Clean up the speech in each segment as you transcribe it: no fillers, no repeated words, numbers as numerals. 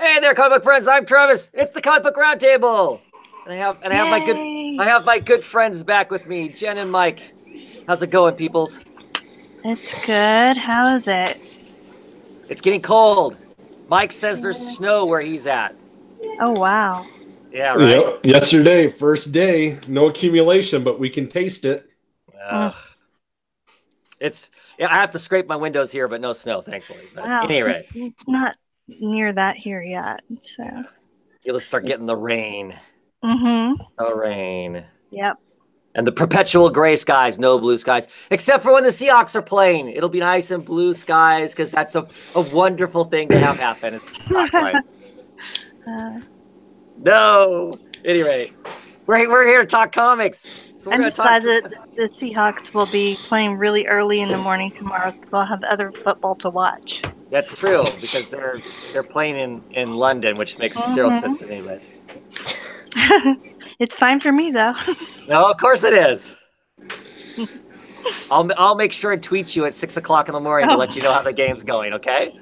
Hey there, comic book friends. I'm Travis. It's the Comic Book Roundtable, and I have my good friends back with me, Jen and Mike. How's it going, peoples? It's good. How is it? It's getting cold. Mike says there's snow where he's at. Oh, wow. Yeah, right. Yep. Yesterday, first day, no accumulation, but we can taste it. Uh, it's I have to scrape my windows here, but no snow, thankfully. But Wow. anyway, It's not near that here yet. So. you'll just start getting the rain. Mm-hmm. The rain. Yep. And the perpetual gray skies, no blue skies, except for when the Seahawks are playing. It'll be nice and blue skies because that's a wonderful thing to have happen. Right? No. Anyway, we're here to talk comics. So we're I'm going to talk. excited the Seahawks will be playing really early in the morning tomorrow. We'll have other football to watch. That's true because they're playing in London, which makes zero sense to me. But it's fine for me though. no, of course it is. I'll make sure and tweet you at 6 o'clock in the morning to let you know how the game's going. Okay.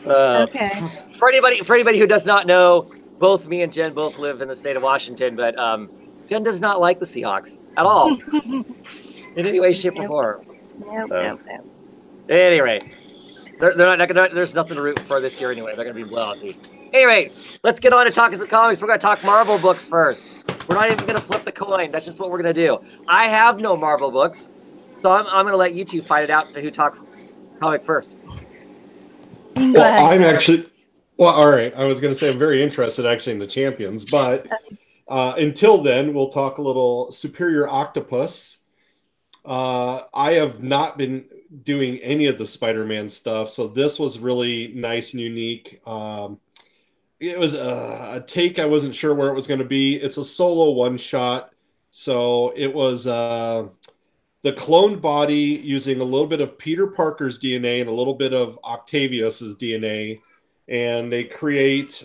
Okay. For anybody who does not know, both me and Jen both live in the state of Washington, but Jen does not like the Seahawks at all in any way, shape, or form. Yep. Anyway, they're not gonna. There's nothing to root for this year anyway. They're gonna be lousy. Anyway, let's get on to talking some comics. We're gonna talk Marvel books first. We're not even gonna flip the coin. That's just what we're gonna do. I have no Marvel books, so I'm gonna let you two fight it out who talks comic first. Well, I'm actually. Well, all right. I was going to say I'm very interested actually in the champions, but until then, we'll talk a little Superior Octopus. I have not been doing any of the Spider-Man stuff, so this was really nice and unique. It was a take. I wasn't sure where it was going to be. It's a solo one-shot, so it was the cloned body using a little bit of Peter Parker's DNA and a little bit of Octavius's DNA, and they create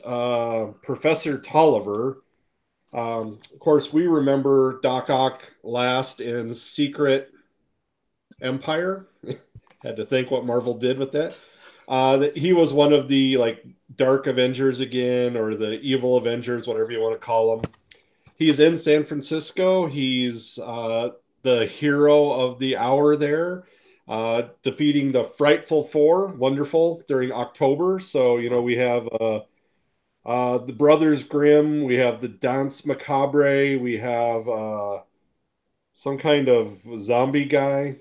Professor Tolliver. Of course, we remember Doc Ock last in Secret Empire. Had to think what Marvel did with that. He was one of the Dark Avengers again, or the Evil Avengers, whatever you want to call them. He's in San Francisco. He's the hero of the hour there, defeating the Frightful Four, wonderful, during October. So, we have the Brothers Grimm, we have the Danse Macabre, we have some kind of zombie guy,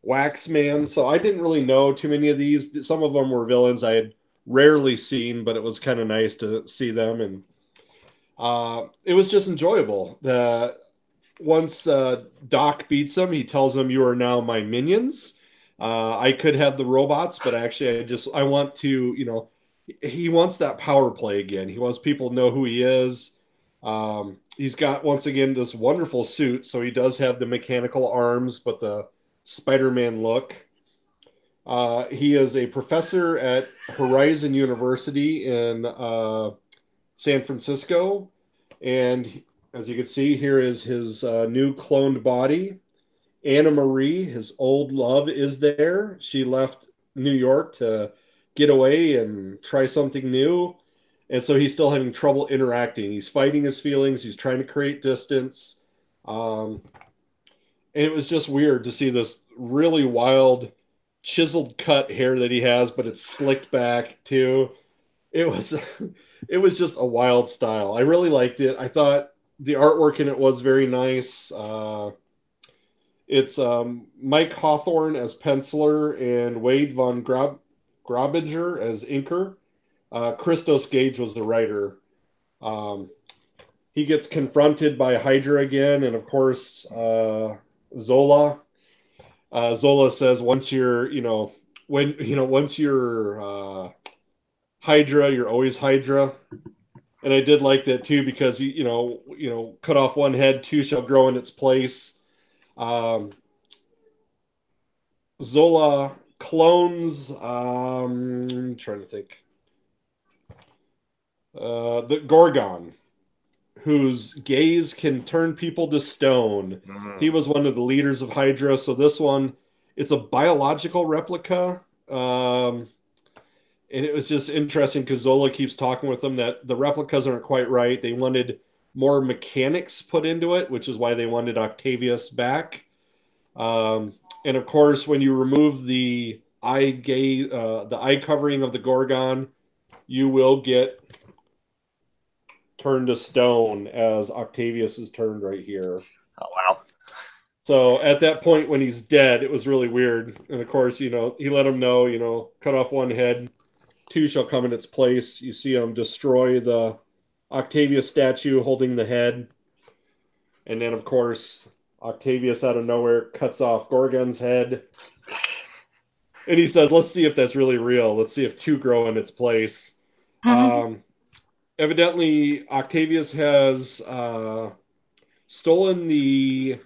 Waxman. So I didn't really know too many of these. Some of them were villains I had rarely seen, but it was kind of nice to see them. And it was just enjoyable. Once Doc beats him, he tells him, "You are now my minions." I could have the robots, but actually, I want to, he wants that power play again. He wants people to know who he is. He's got, once again, this wonderful suit, so he does have the mechanical arms, but the Spider-Man look. He is a professor at Horizon University in San Francisco, and as you can see, here is his new cloned body. Anna Marie, his old love, is there. She left New York to get away and try something new. And so he's still having trouble interacting. He's fighting his feelings. He's trying to create distance. And it was just weird to see this really wild, chiseled cut hair that he has, but it's slicked back too. It was, it was just a wild style. I really liked it. I thought the artwork in it was very nice. It's Mike Hawthorne as penciler and Wade von Grobinger as inker. Christos Gage was the writer. He gets confronted by Hydra again, and of course, Zola. Zola says, "Once you're, once you're Hydra, you're always Hydra." And I did like that too because cut off one head, two shall grow in its place. Zola clones. I'm trying to think. The Gorgon, whose gaze can turn people to stone. Mm-hmm. He was one of the leaders of Hydra. So this one, it's a biological replica. And it was just interesting because Zola keeps talking with them that the replicas aren't quite right. They wanted more mechanics put into it, which is why they wanted Octavius back. And of course, when you remove the the eye covering of the Gorgon, you will get turned to stone, as Octavius is turned right here. Oh wow! So at that point, when he's dead, it was really weird. And of course, he let him know, cut off one head, two shall come in its place. You see him destroy the Octavius statue holding the head. And then, of course, Octavius out of nowhere cuts off Gorgon's head. And he says, let's see if that's really real. Let's see if two grow in its place. Evidently, Octavius has stolen the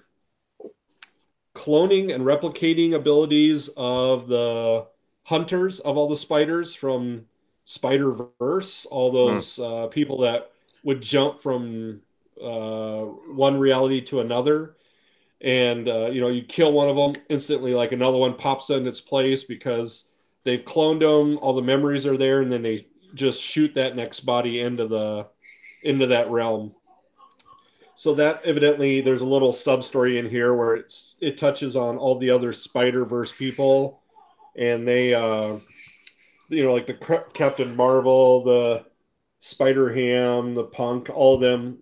cloning and replicating abilities of the hunters of all the spiders from Spider-Verse, all those people that would jump from one reality to another. And, you kill one of them, instantly, like another one pops in its place because they've cloned them, all the memories are there, and then they just shoot that next body into that realm. So that evidently there's a little sub story in here where it touches on all the other Spider-Verse people, and they like the Captain Marvel, the Spider-Ham, the Punk, all of them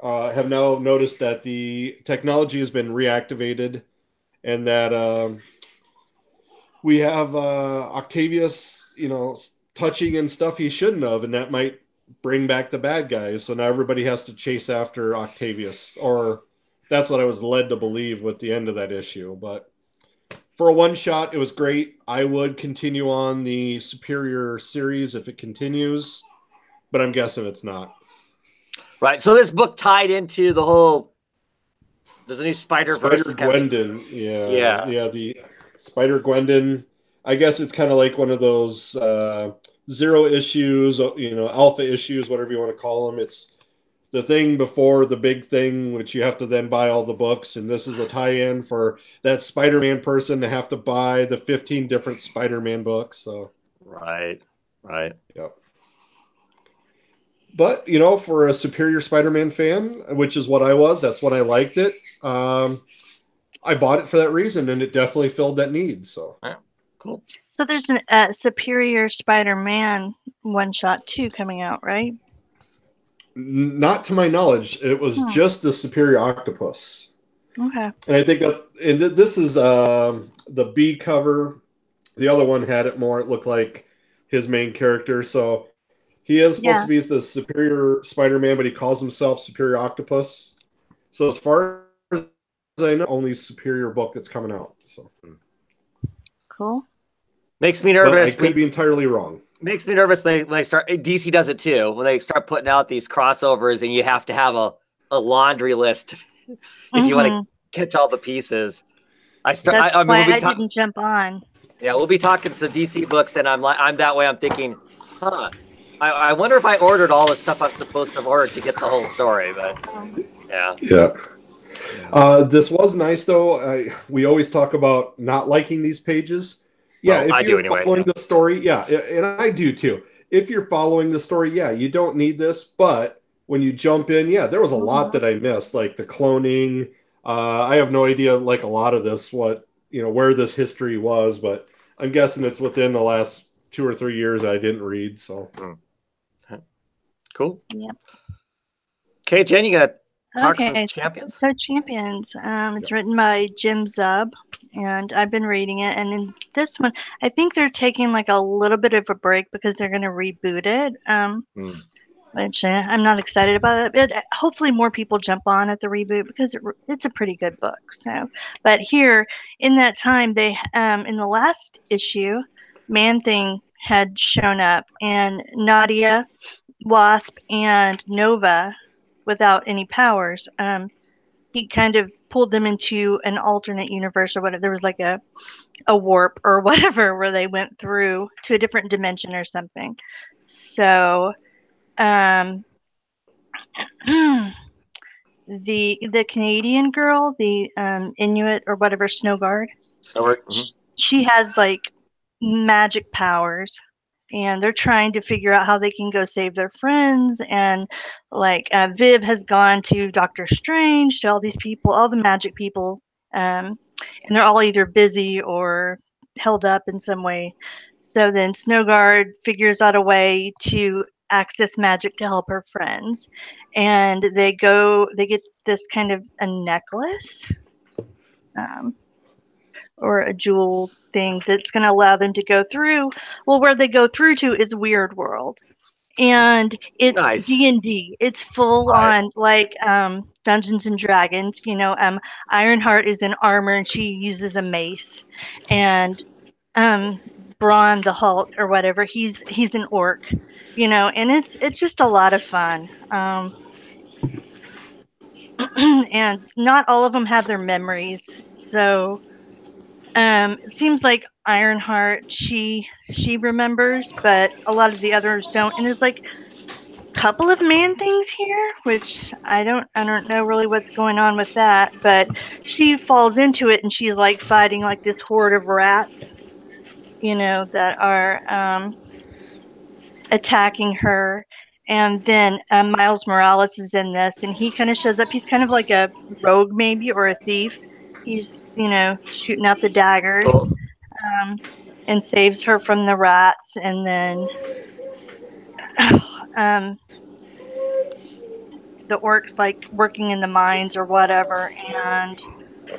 have now noticed that the technology has been reactivated, and that we have Octavius, touching and stuff he shouldn't have, and that might bring back the bad guys. So now everybody has to chase after Octavius, or that's what I was led to believe with the end of that issue. But for a one shot, it was great. I would continue on the Superior series if it continues, but I'm guessing it's not. Right. So this book tied into the whole. There's a new Spider-Verse. Spider-Gwendon. Yeah. The Spider-Gwendon. I guess it's kind of like one of those zero issues, alpha issues, whatever you want to call them. It's the thing before the big thing, which you have to then buy all the books. And this is a tie-in for that Spider-Man person to have to buy the 15 different Spider-Man books. So Right. Yep. But, for a Superior Spider-Man fan, which is what I was, that's when I liked it. I bought it for that reason, and it definitely filled that need. So, yeah. Cool. So there's a Superior Spider-Man one-shot 2 coming out, right? Not to my knowledge. It was just the Superior Octopus. Okay. And I think this is the B cover. The other one had it more. It looked like his main character. So he is supposed to be the Superior Spider-Man, but he calls himself Superior Octopus. So as far as I know, only Superior book that's coming out. So cool. Makes me nervous. But I could be entirely wrong. Makes me nervous when they start. DC does it too. When they start putting out these crossovers, and you have to have a laundry list if you want to catch all the pieces. I didn't jump on. Yeah, we'll be talking some DC books, and I'm that way. I'm thinking, I wonder if I ordered all the stuff I'm supposed to have ordered to get the whole story. But yeah. This was nice though. We always talk about not liking these pages. Yeah, well, if you're following the story, and I do too. If you're following the story, you don't need this. But when you jump in, there was a lot that I missed, like the cloning. I have no idea, like a lot of this, where this history was, but I'm guessing it's within the last 2 or 3 years I didn't read. So cool. Yep. Okay, Jen, you got talk some Champions? So Champions. It's written by Jim Zub, and I've been reading it. And in this one, I think they're taking like a little bit of a break because they're going to reboot it. Which I'm not excited about it. Hopefully more people jump on at the reboot because it's a pretty good book. So, but here in that time, they in the last issue, Man-Thing had shown up, and Nadia, Wasp, and Nova, without any powers, he kind of pulled them into an alternate universe or whatever. There was like a warp or whatever where they went through to a different dimension or something. So the Canadian girl, the Inuit or whatever, Snowguard, she has like magic powers, and they're trying to figure out how they can go save their friends. And like Viv has gone to Doctor Strange, to all these people, all the magic people, and they're all either busy or held up in some way. So then Snowguard figures out a way to access magic to help her friends, and they get this kind of a necklace. Or a jewel thing that's going to allow them to go through. Well, where they go through to is Weird World, and it's Nice. D&D. It's full on like Dungeons and Dragons. You know, Ironheart is in armor and she uses a mace, and Braun the Hulk or whatever, he's an orc. You know, and it's just a lot of fun. And not all of them have their memories, so it seems like Ironheart, she remembers, but a lot of the others don't. And there's like a couple of man things here, which I don't know really what's going on with that. But she falls into it, and she's like fighting like this horde of rats, you know, that are attacking her. And then Miles Morales is in this, and he kind of shows up. He's kind of like a rogue, maybe, or a thief. He's, you know, shooting out the daggers. Cool. And saves her from the rats, and then the orcs like working in the mines or whatever, and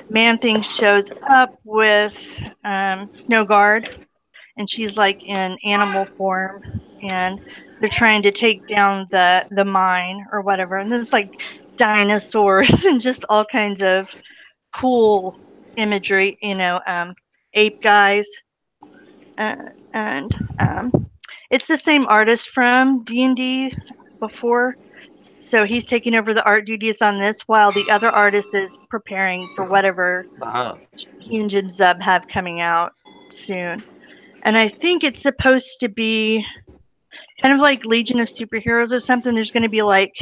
Man-Thing shows up with Snowguard, and she's like in animal form, and they're trying to take down the mine or whatever, and there's like dinosaurs and just all kinds of cool imagery, you know, ape guys. And it's the same artist from D&D before, so he's taking over the art duties on this while the other artist is preparing for whatever he and Jim Zub have coming out soon. And I think it's supposed to be kind of like Legion of Superheroes or something. There's going to be like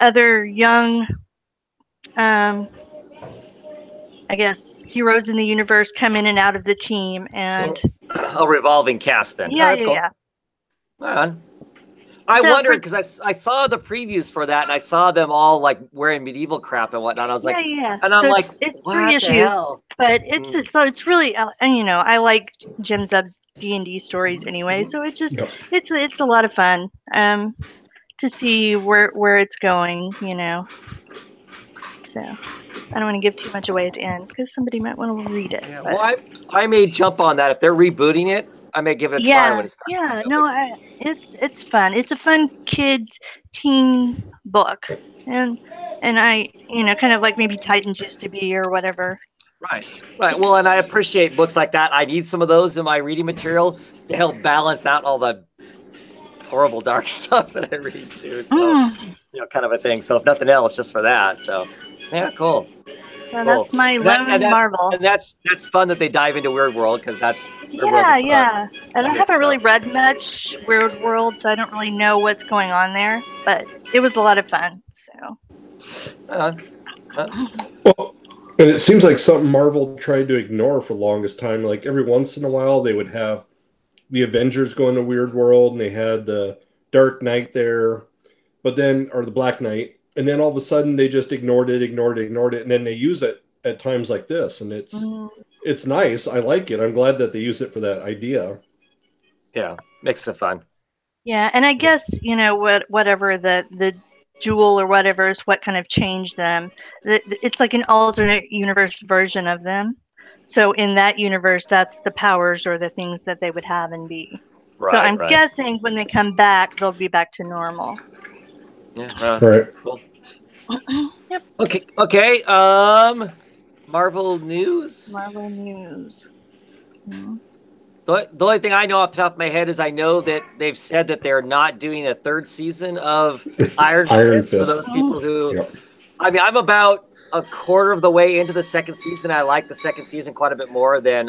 other young I guess heroes in the universe come in and out of the team, and so, a revolving cast then. Yeah, that's cool. yeah. Right on. I wondered because I saw the previews for that, and I saw them all like wearing medieval crap and whatnot. I was like, yeah. And I'm so like, it's what 3 the issues, hell? but it's really, and you know, I like Jim Zub's D&D stories anyway, so it's just it's a lot of fun to see where it's going, you know. So I don't want to give too much away at the end because somebody might want to read it. Yeah, well, I may jump on that if they're rebooting it. I may give it a try when it's time. Yeah, no, it's fun. It's a fun kids teen book, and I, you know, kind of like maybe Titans used to be or whatever. Right. Well, and I appreciate books like that. I need some of those in my reading material to help balance out all the horrible dark stuff that I read too. So, you know, kind of a thing. So if nothing else, just for that. So, yeah, cool. So that's my lone Marvel. And that's fun that they dive into Weird World because that's yeah. And I haven't really read much Weird World, so I don't really know what's going on there. But it was a lot of fun. So. Well, and it seems like something Marvel tried to ignore for the longest time. Like every once in a while, they would have the Avengers go into Weird World, and they had the Dark Knight there, but then, or the Black Knight. And then all of a sudden they just ignored it. And then they use it at times like this. And it's nice. I like it. I'm glad that they use it for that idea. Yeah. Makes it fun. Yeah. And I guess, you know, whatever the jewel or whatever is what kind of changed them. It's like an alternate universe version of them. So in that universe, that's the powers or the things that they would have and be. Right, so I'm guessing when they come back, they'll be back to normal. Yeah. Right. Cool. Yep. Okay. Marvel news. Mm-hmm. The only thing I know off the top of my head is I know that they've said that they're not doing a third season of Iron Fist for those people who. Yep. I mean, I'm about a quarter of the way into the second season. I like the second season quite a bit more than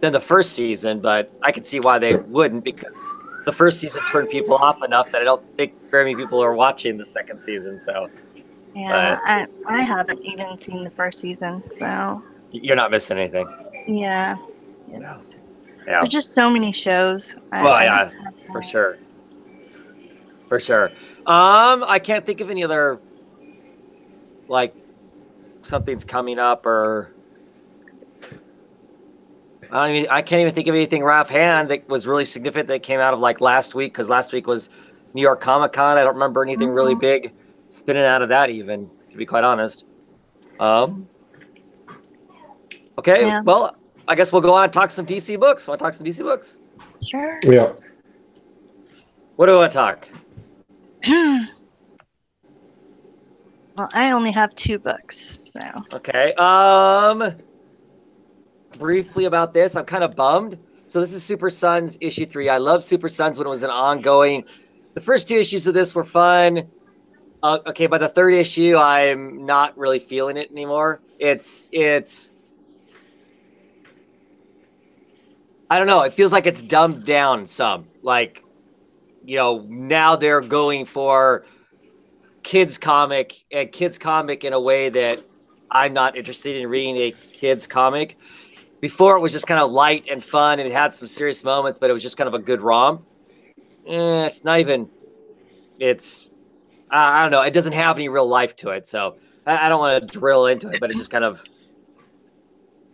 the first season, but I can see why they wouldn't, because the first season turned people off enough that I don't think very many people are watching the second season. So yeah, I haven't even seen the first season, so you're not missing anything. Yeah. Yeah. There's just so many shows. Yeah, for sure. For sure. I can't think of any other, like, something's coming up, or I can't even think of anything right offhand that was really significant that came out of like last week, because last week was New York Comic Con. I don't remember anything really big spinning out of that, even, to be quite honest. Okay, Yeah. well, I guess we'll go on and talk some DC books. Want to talk some DC books? Sure. Yeah. What do we want to talk? Well, I only have 2 books, so. Okay. Briefly about this, I'm kind of bummed. So this is Super Sons issue 3. I loved Super Sons when it was an ongoing. The first 2 issues of this were fun. Okay, by the 3rd issue, I'm not really feeling it anymore. It's. I don't know. It feels like it's dumbed down some. Like, now they're going for kids comic in a way that I'm not interested in reading a kids comic. Before, it was just kind of light and fun, and it had some serious moments, but it was just kind of a good romp. It's not even. It's. I don't know. It doesn't have any real life to it, so I don't want to drill into it. But it just kind of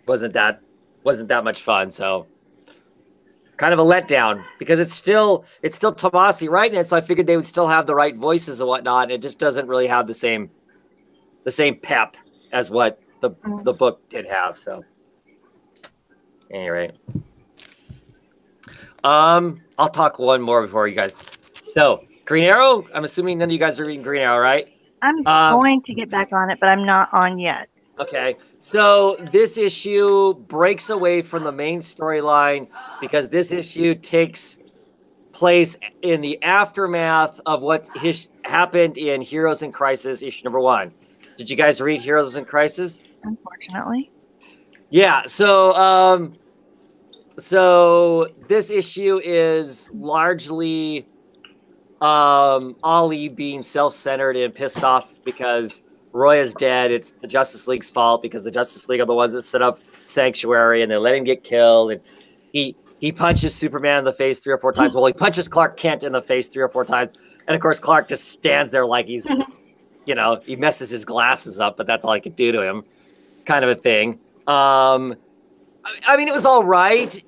wasn't that much fun. So kind of a letdown, because it's still Tomasi writing it, so I figured they would still have the right voices and whatnot. And it just doesn't really have the same pep as what the book did have. So. Anyway, I'll talk one more before you guys. So, Green Arrow. I'm assuming none of you guys are reading Green Arrow, right? I'm going to get back on it, but I'm not on yet. Okay, so this issue breaks away from the main storyline because this issue takes place in the aftermath of what happened in Heroes in Crisis issue number 1. Did you guys read Heroes in Crisis? Unfortunately. Yeah, so this issue is largely Ollie being self-centered and pissed off because Roy is dead. It's the Justice League's fault because the Justice League are the ones that set up Sanctuary, and they let him get killed. And he punches Superman in the face 3 or 4 times. Well, he punches Clark Kent in the face 3 or 4 times, and of course Clark just stands there like he's, he messes his glasses up, but that's all he could do to him, kind of a thing. I mean, it was all right.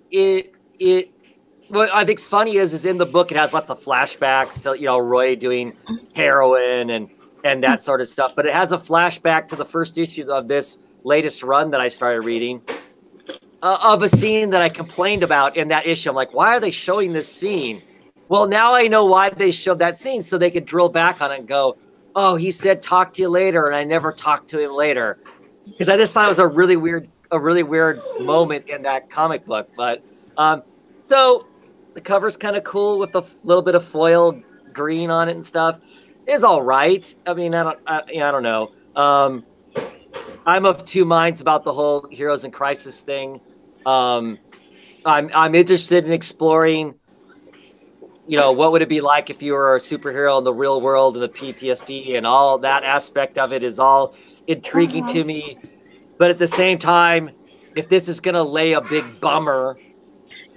What I think's funny is in the book it has lots of flashbacks. So Roy doing heroin and that sort of stuff. But it has a flashback to the first issue of this latest run that I started reading of a scene that I complained about in that issue. I'm like, why are they showing this scene? Well, now I know why they showed that scene, so they could drill back on it and go, oh, he said talk to you later, and I never talked to him later. Because I just thought it was a really weird moment in that comic book. But so the cover's kind of cool with a little bit of foil green on it and stuff. It's all right. I mean, I don't know. I'm of 2 minds about the whole Heroes in Crisis thing. I'm interested in exploring, what would it be like if you were a superhero in the real world, and the PTSD and all that aspect of it is all intriguing to me. But at the same time, if this is going to lay a big bummer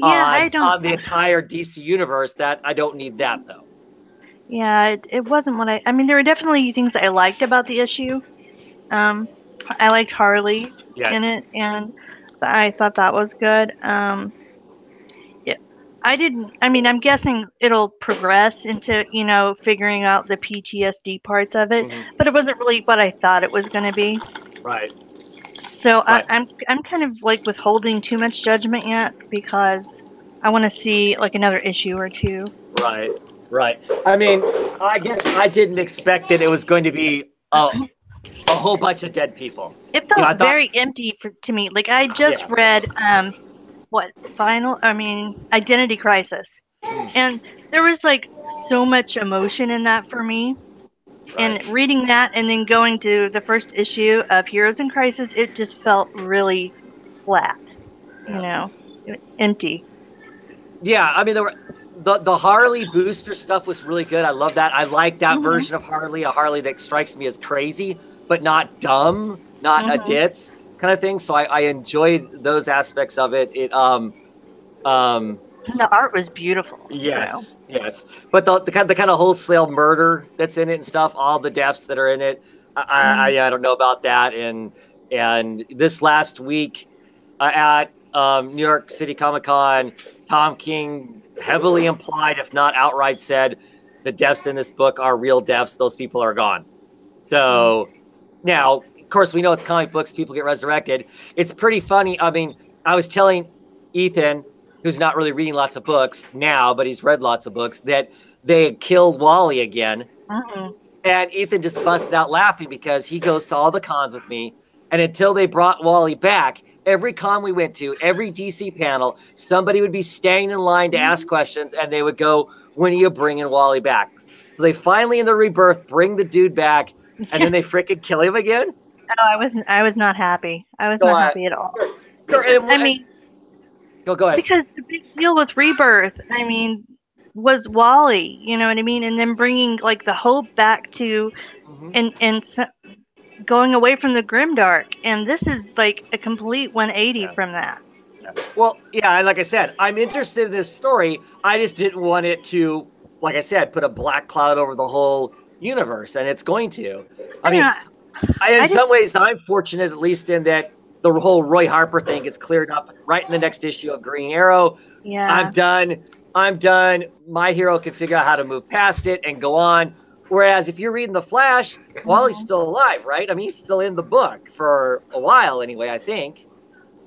on the entire DC universe, that I don't need that, though. Yeah, it wasn't what I mean, there were definitely things that I liked about the issue. I liked Harley in it, and I thought that was good. I'm guessing it'll progress into, figuring out the PTSD parts of it, but it wasn't really what I thought it was going to be. Right. So I'm kind of like withholding too much judgment yet, because I want to see like another issue or 2. Right. I mean, I guess I didn't expect that it was going to be a whole bunch of dead people. It felt very empty to me. Like I just read Identity Crisis, and there was like so much emotion in that for me. And reading that and then going to the first issue of Heroes in Crisis, it just felt really flat, empty. Yeah, I mean, the Harley booster stuff was really good. I love that. I like that version of Harley, a Harley that strikes me as crazy, but not dumb, not a ditz kind of thing. So I enjoyed those aspects of it. The art was beautiful. Yes, so. yes. But the kind of wholesale murder that's in it and stuff, all the deaths that are in it, I don't know about that. And this last week at New York City Comic Con, Tom King heavily implied, if not outright said, the deaths in this book are real deaths. Those people are gone. So now, of course, we know it's comic books. People get resurrected. It's pretty funny. I mean, I was telling Ethan, who's not really reading lots of books now, but he's read lots of books, that they killed Wally again. And Ethan just busted out laughing because he goes to all the cons with me. And until they brought Wally back, every con we went to, every DC panel, somebody would be standing in line to ask questions, and they would go, when are you bringing Wally back? So they finally, in the rebirth, bring the dude back, and then they freaking kill him again? Oh, I was not happy. I was not happy at all. I mean... Go ahead. Because the big deal with Rebirth, I mean, was Wally, you know what I mean? And then bringing, like, the hope back to, and going away from the Grimdark. And this is, like, a complete 180 from that. Well, yeah, like I said, I'm interested in this story. I just didn't want it to, like I said, put a black cloud over the whole universe, and it's going to. I mean, in some ways, I'm fortunate, at least in that the whole Roy Harper thing gets cleared up right in the next issue of Green Arrow. Yeah. I'm done. My hero can figure out how to move past it and go on. Whereas if you're reading The Flash, Wally's still alive, right? I mean, he's still in the book for a while anyway, I think.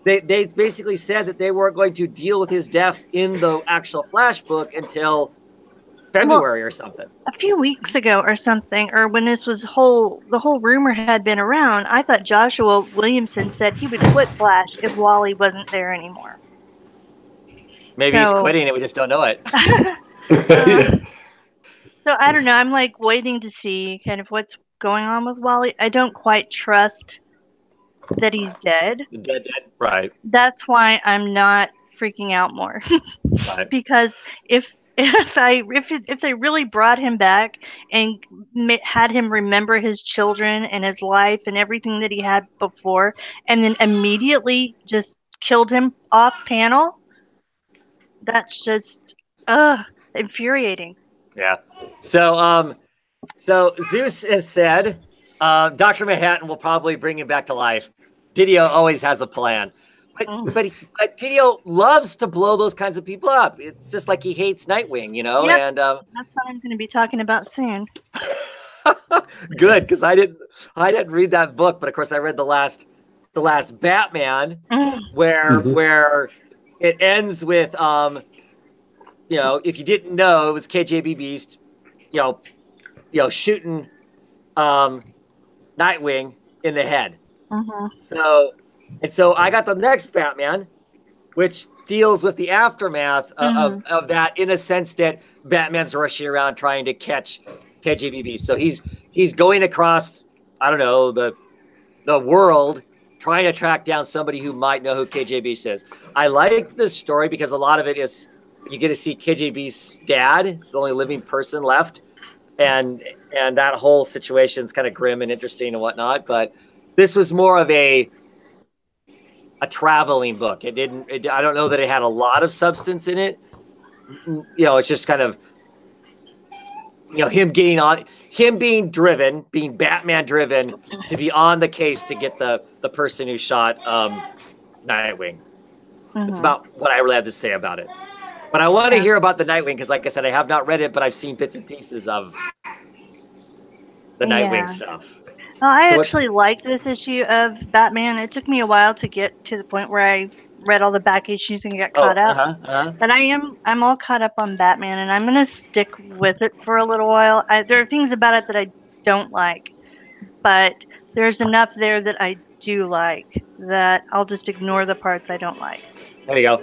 They basically said that they weren't going to deal with his death in the actual Flash book until February or something. A few weeks ago or something, or when this was the whole rumor had been around, I thought Joshua Williamson said he would quit Flash if Wally wasn't there anymore. Maybe he's quitting and we just don't know it. So I don't know. I'm like waiting to see kind of what's going on with Wally. I don't quite trust that he's dead. Dead, right. That's why I'm not freaking out more. Right. Because if they really brought him back and had him remember his children and his life and everything that he had before, and then immediately just killed him off panel, that's just infuriating. Yeah. So Zeus has said Dr. Manhattan will probably bring him back to life. Didio always has a plan. But Didio loves to blow those kinds of people up. It's just like he hates Nightwing, you know. Yep. And that's what I'm going to be talking about soon. Good, because I didn't read that book, but of course I read the last Batman, where it ends with you know, if you didn't know, it was KJB Beast, you know, shooting Nightwing in the head. So I got the next Batman, which deals with the aftermath of that, in a sense that Batman's rushing around trying to catch KJBB. So he's going across, I don't know, the world, trying to track down somebody who might know who KJB is. I like this story because a lot of it is you get to see KJB's dad. It's the only living person left, and that whole situation is kind of grim and interesting and whatnot. But this was more of a traveling book. I don't know that it had a lot of substance in it. You know, it's just kind of, you know, him being Batman driven to be on the case to get the person who shot Nightwing. It's about what I really have to say about it. But I want to hear about the Nightwing because, like I said, I have not read it, but I've seen bits and pieces of the Nightwing stuff. Well, I actually liked this issue of Batman. It took me a while to get to the point where I read all the back issues and got caught up. But I'm all caught up on Batman, and I'm going to stick with it for a little while. There are things about it that I don't like, but there's enough there that I do like that I'll just ignore the parts I don't like. There you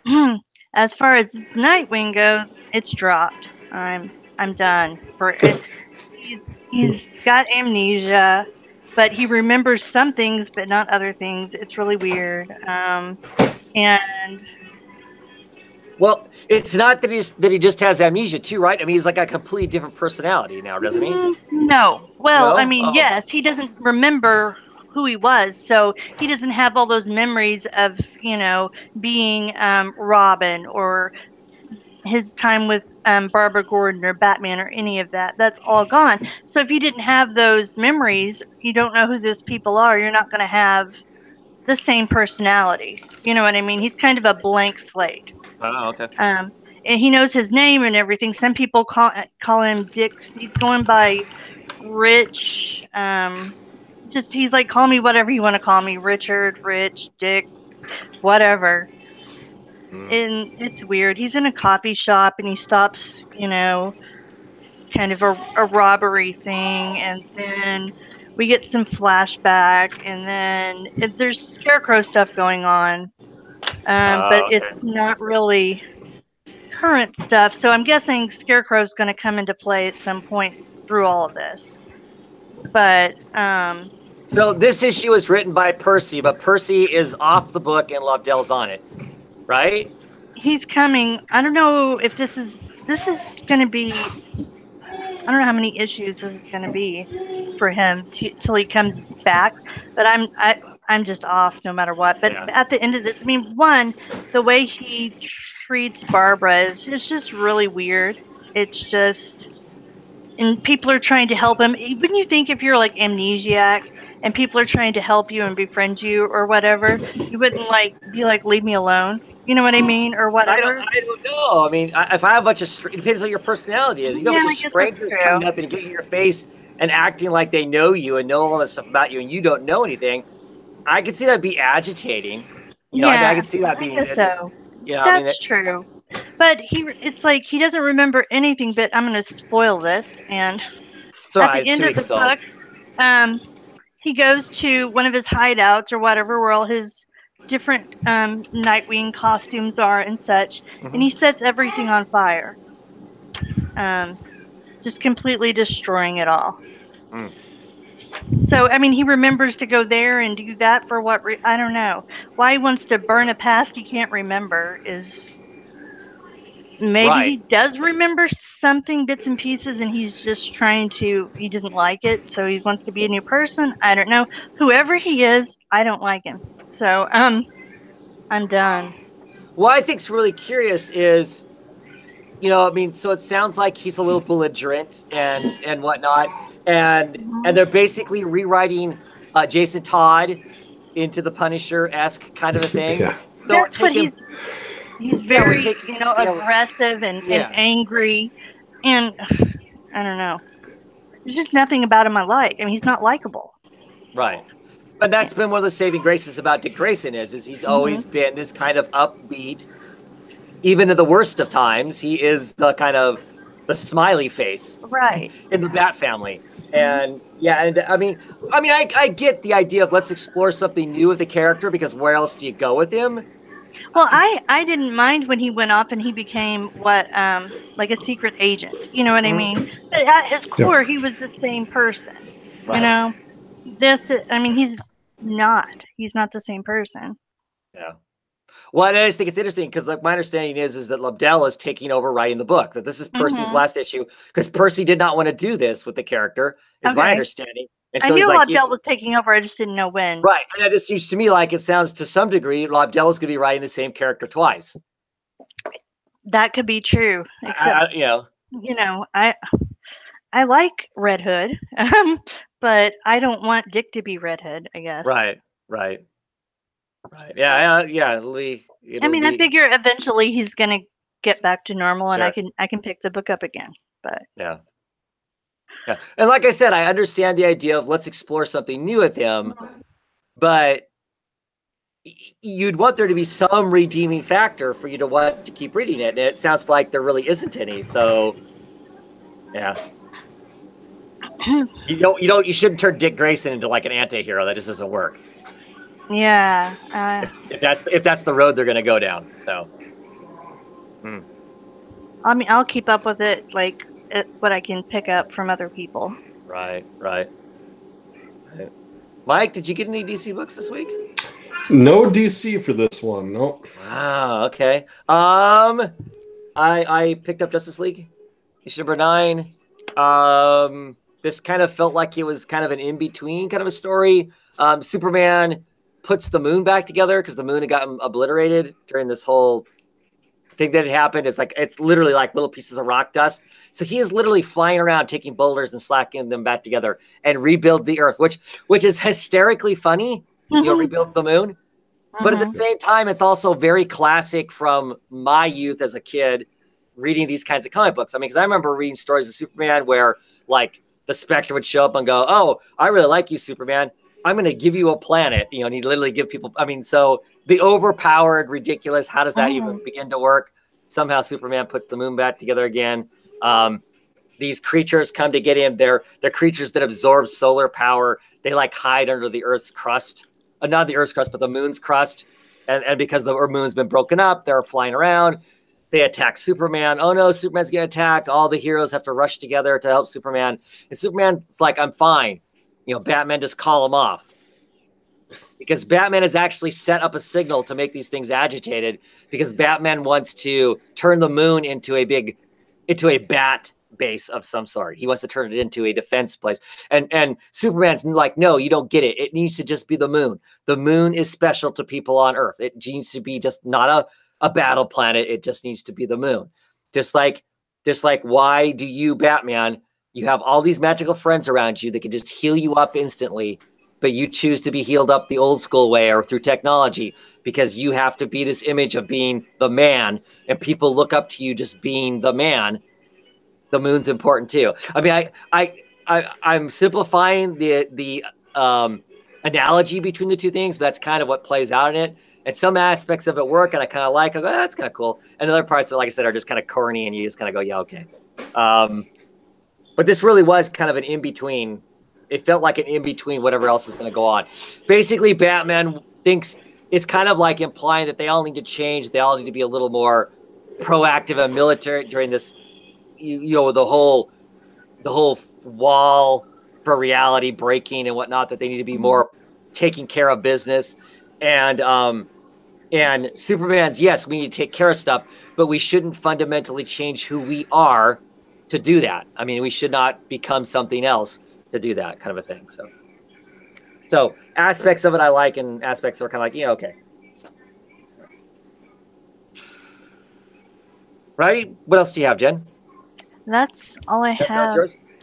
go. As far as Nightwing goes, it's dropped. I'm done. He's got amnesia, but he remembers some things, but not other things. It's really weird. And well, it's not that he just has amnesia too, right? I mean, he's like a completely different personality now, doesn't he? No. Well, I mean, yes, he doesn't remember who he was. So he doesn't have all those memories of, being Robin or his time with Barbara Gordon or Batman or any of that. That's all gone. So if you didn't have those memories, you don't know who those people are, you're not going to have the same personality. You know what I mean? He's kind of a blank slate. Oh, okay. And he knows his name and everything. Some people call him Dick. He's going by Rich. He's like, call me whatever you want to call me, Richard, Rich, Dick, whatever. And it's weird. He's in a coffee shop and he stops, kind of a robbery thing, and then we get some flashback, and then there's Scarecrow stuff going on, but it's not really current stuff. So I'm guessing Scarecrow's going to come into play at some point through all of this. But so this issue is written by Percy, but Percy is off the book and Lobdell's on it, right? He's coming. I don't know if this is going to be. I don't know how many issues this is going to be for him till he comes back. But I'm just off no matter what. But at the end of this, I mean, the way he treats Barbara it's just really weird. It's just, and people are trying to help him. Wouldn't you think if you're like amnesiac and people are trying to help you and befriend you or whatever, you wouldn't be like, leave me alone? You know what I mean? Or whatever? I don't know. I mean, if I have a bunch of... it depends on your personality is. You got a bunch of strangers coming up and getting in your face and acting like they know you and know all this stuff about you and you don't know anything. I could see that be agitating. I could see that being... So. That's true. But it's like he doesn't remember anything, but I'm going to spoil this. And at the end of the book, he goes to one of his hideouts or whatever where all his different Nightwing costumes are and such, and he sets everything on fire, just completely destroying it all. So I mean, he remembers to go there and do that for what I don't know why he wants to burn a past he can't remember. Is maybe he does remember something, bits and pieces, and he's just he doesn't like it, so he wants to be a new person. I don't know. Whoever he is, I don't like him. So, I'm done. What I think's really curious is, so it sounds like he's a little belligerent and whatnot, and they're basically rewriting Jason Todd into the Punisher-esque kind of a thing. Yeah. So that's what he's very, aggressive and angry, and I don't know. There's just nothing about him I like. I mean, he's not likable. Right. But that's been one of the saving graces about Dick Grayson is he's always been this kind of upbeat, even in the worst of times, he is the kind of the smiley face, right, in the Bat family. And I get the idea of let's explore something new with the character because where else do you go with him? Well, I didn't mind when he went off and he became like a secret agent. You know what I mean? But at his core, he was the same person. Right. He's not the same person. Yeah. Well, I just think it's interesting because my understanding is that Lobdell is taking over writing the book, that this is Percy's last issue because Percy did not want to do this with the character, is my understanding. And so I knew Lobdell was taking over, I just didn't know when. Right. And it just seems to me like it sounds to some degree Lobdell is going to be writing the same character twice. That could be true. Except, I like Red Hood, but I don't want Dick to be Red Hood, I guess. Right. Yeah. I figure eventually he's going to get back to normal and I can pick the book up again. But yeah. And like I said, I understand the idea of let's explore something new with him, but you'd want there to be some redeeming factor for you to want to keep reading it. And it sounds like there really isn't any. So yeah. You shouldn't turn Dick Grayson into like an anti-hero. That just doesn't work. Yeah. If that's the road they're going to go down. So. I'll keep up with it, what I can pick up from other people. Right. Mike, did you get any DC books this week? No DC for this one. Nope. Wow. Okay. I picked up Justice League, issue number 9. This kind of felt like it was kind of an in-between kind of a story. Superman puts the moon back together because the moon had gotten obliterated during this whole thing that had happened. It's literally like little pieces of rock dust. So he is literally flying around, taking boulders and slacking them back together, and rebuilds the Earth, which is hysterically funny. Rebuilds the moon. But at the same time, it's also very classic from my youth as a kid reading these kinds of comic books. I mean, because I remember reading stories of Superman where, like, the Spectre would show up and go, "Oh, I really like you, Superman. I'm going to give you a planet." And he'd literally give people, I mean, so the overpowered, ridiculous, how does that even begin to work? Somehow Superman puts the moon back together again. These creatures come to get him. They're creatures that absorb solar power. They like hide under the Earth's crust. Not the Earth's crust, but the moon's crust. And because the moon's been broken up, they're flying around. They attack Superman. Oh no, Superman's getting attacked. All the heroes have to rush together to help Superman. And Superman's like, "I'm fine." Batman just call him off. Because Batman has actually set up a signal to make these things agitated, because Batman wants to turn the moon into a bat base of some sort. He wants to turn it into a defense place. And Superman's like, "No, you don't get it. It needs to just be the moon. The moon is special to people on Earth. It needs to be just not a battle planet. It just needs to be the moon." Just like, why do you, Batman, you have all these magical friends around you that can just heal you up instantly, but you choose to be healed up the old school way or through technology because you have to be this image of being the man, and people look up to you just being the man. The moon's important too. I mean, I'm simplifying the analogy between the two things, but that's kind of what plays out in it. And some aspects of it work, and I kind of like. I go, "That's kind of cool." And other parts, like I said, are just kind of corny, and you just kind of go, "Yeah, okay." But this really was kind of an in between. It felt like an in between whatever else is going to go on. Basically, Batman thinks it's kind of like implying that they all need to change. They all need to be a little more proactive and military during this. The whole wall for reality breaking and whatnot, that they need to be more taking care of business. And Superman's, yes, we need to take care of stuff, but we shouldn't fundamentally change who we are to do that. I mean, we should not become something else to do that, kind of a thing. So aspects of it I like, and aspects that are kind of like, yeah, okay. Right? What else do you have, Jen? That's all I have.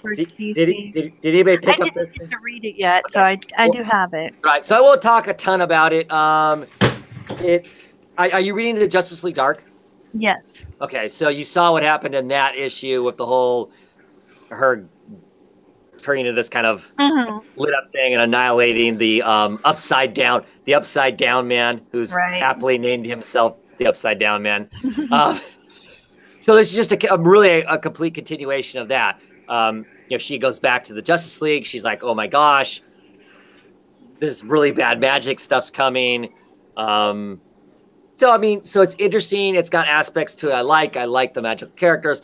Did anybody pick up this thing? I didn't get to read it yet, so I do have it. Right, so I won't talk a ton about it. Are you reading the Justice League Dark? Yes. Okay, so you saw what happened in that issue with the whole her turning into this kind of lit up thing and annihilating the upside down man, who's aptly named himself the Upside Down Man. So this is just a complete continuation of that. She goes back to the Justice League. She's like, "Oh my gosh, this really bad magic stuff's coming." So it's interesting. It's got aspects to it I like the magical characters.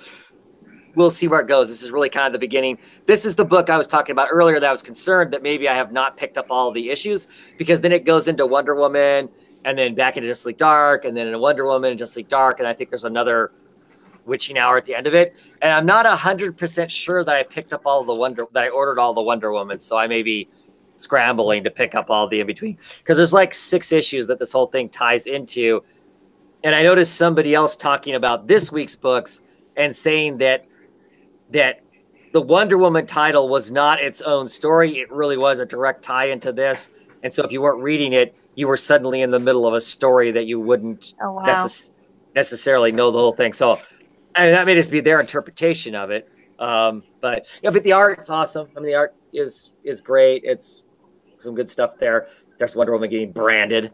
We'll see where it goes. This is really kind of the beginning. This is the book I was talking about earlier that I was concerned that maybe I have not picked up all the issues, because then it goes into Wonder Woman and then back into Justice League Dark and then into Wonder Woman and Justice League Dark. And I think there's another witching hour at the end of it. And I'm not 100% sure that I picked up that I ordered all the Wonder Woman. So I may be scrambling to pick up all the in between, because there's like 6 issues that this whole thing ties into. And I noticed somebody else talking about this week's books and saying that the Wonder Woman title was not its own story. It really was a direct tie into this. And so if you weren't reading it, you were suddenly in the middle of a story that you wouldn't necessarily know the whole thing. So that may just be their interpretation of it. But the art's awesome. I mean, the art is great. It's some good stuff there. There's Wonder Woman getting branded,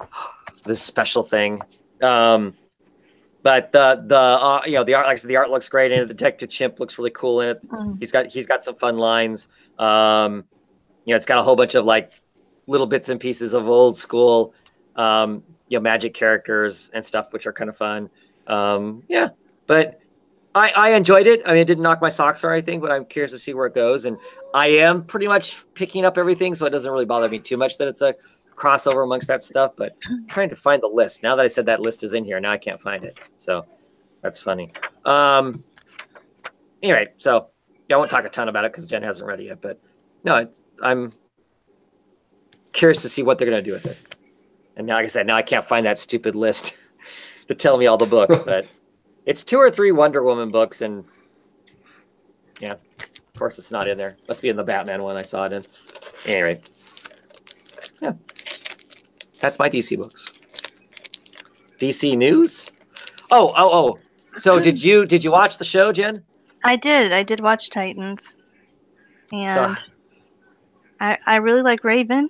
this special thing. But the art, like I said, the art looks great, and the Detective Chimp looks really cool in it. He's got some fun lines. It's got a whole bunch of like little bits and pieces of old school, magic characters and stuff, which are kind of fun. But I enjoyed it. I mean, it didn't knock my socks or anything, but I'm curious to see where it goes. And I am pretty much picking up everything, so it doesn't really bother me too much that it's a crossover amongst that stuff. But I'm trying to find the list. Now that I said that list is in here, now I can't find it. So that's funny. Anyway, so I won't talk a ton about it because Jen hasn't read it yet. But no, curious to see what they're going to do with it. And now, like I said, now I can't find that stupid list to tell me all the books, but it's 2 or 3 Wonder Woman books, and yeah, of course it's not in there. Must be in the Batman one I saw it in. Anyway, yeah, that's my DC books. DC news. Oh. So did you watch the show, Jen? I did watch Titans, and I really like Raven.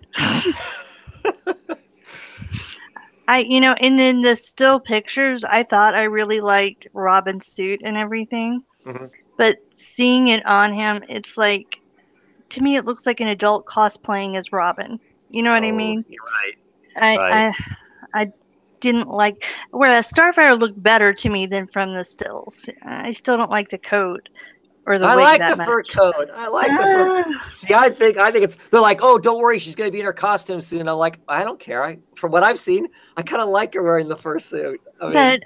And in the still pictures, I thought I really liked Robin's suit and everything. Mm-hmm. But seeing it on him, it's like, to me, it looks like an adult cosplaying as Robin. You know what I mean? You're right. I didn't like, whereas Starfire looked better to me than from the stills. I still don't like the coat or the wig I like that the much. fur coat. I like the fur. See, I think it's. They're like, oh, don't worry, she's gonna be in her costume soon. I'm like, I don't care. From what I've seen, I kind of like her wearing the fur suit. I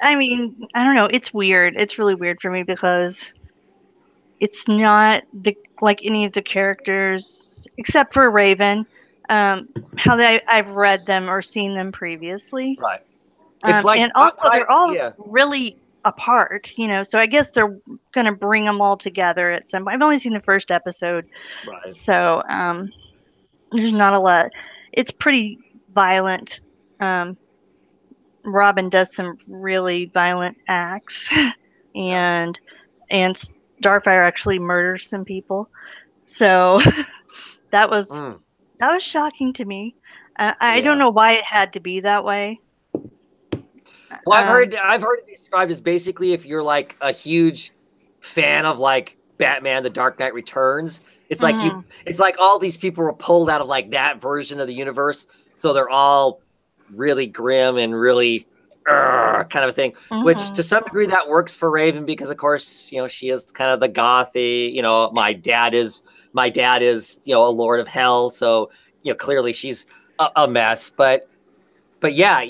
don't know. It's weird. It's really weird for me because it's not like any of the characters except for Raven. How I've read them or seen them previously. Right. It's like, and also they're all really apart, so I guess they're gonna bring them all together at some point. I've only seen the first episode, right. So there's not a lot. It's pretty violent. Robin does some really violent acts, and Starfire actually murders some people, so that was shocking to me. I don't know why it had to be that way. Well, I've heard it described as basically if you're like a huge fan of like Batman: The Dark Knight Returns, it's like it's like all these people were pulled out of like that version of the universe, so they're all really grim and really kind of a thing. Which to some degree that works for Raven because of course she is kind of the gothy. My dad is a lord of hell, so clearly she's a mess. But yeah,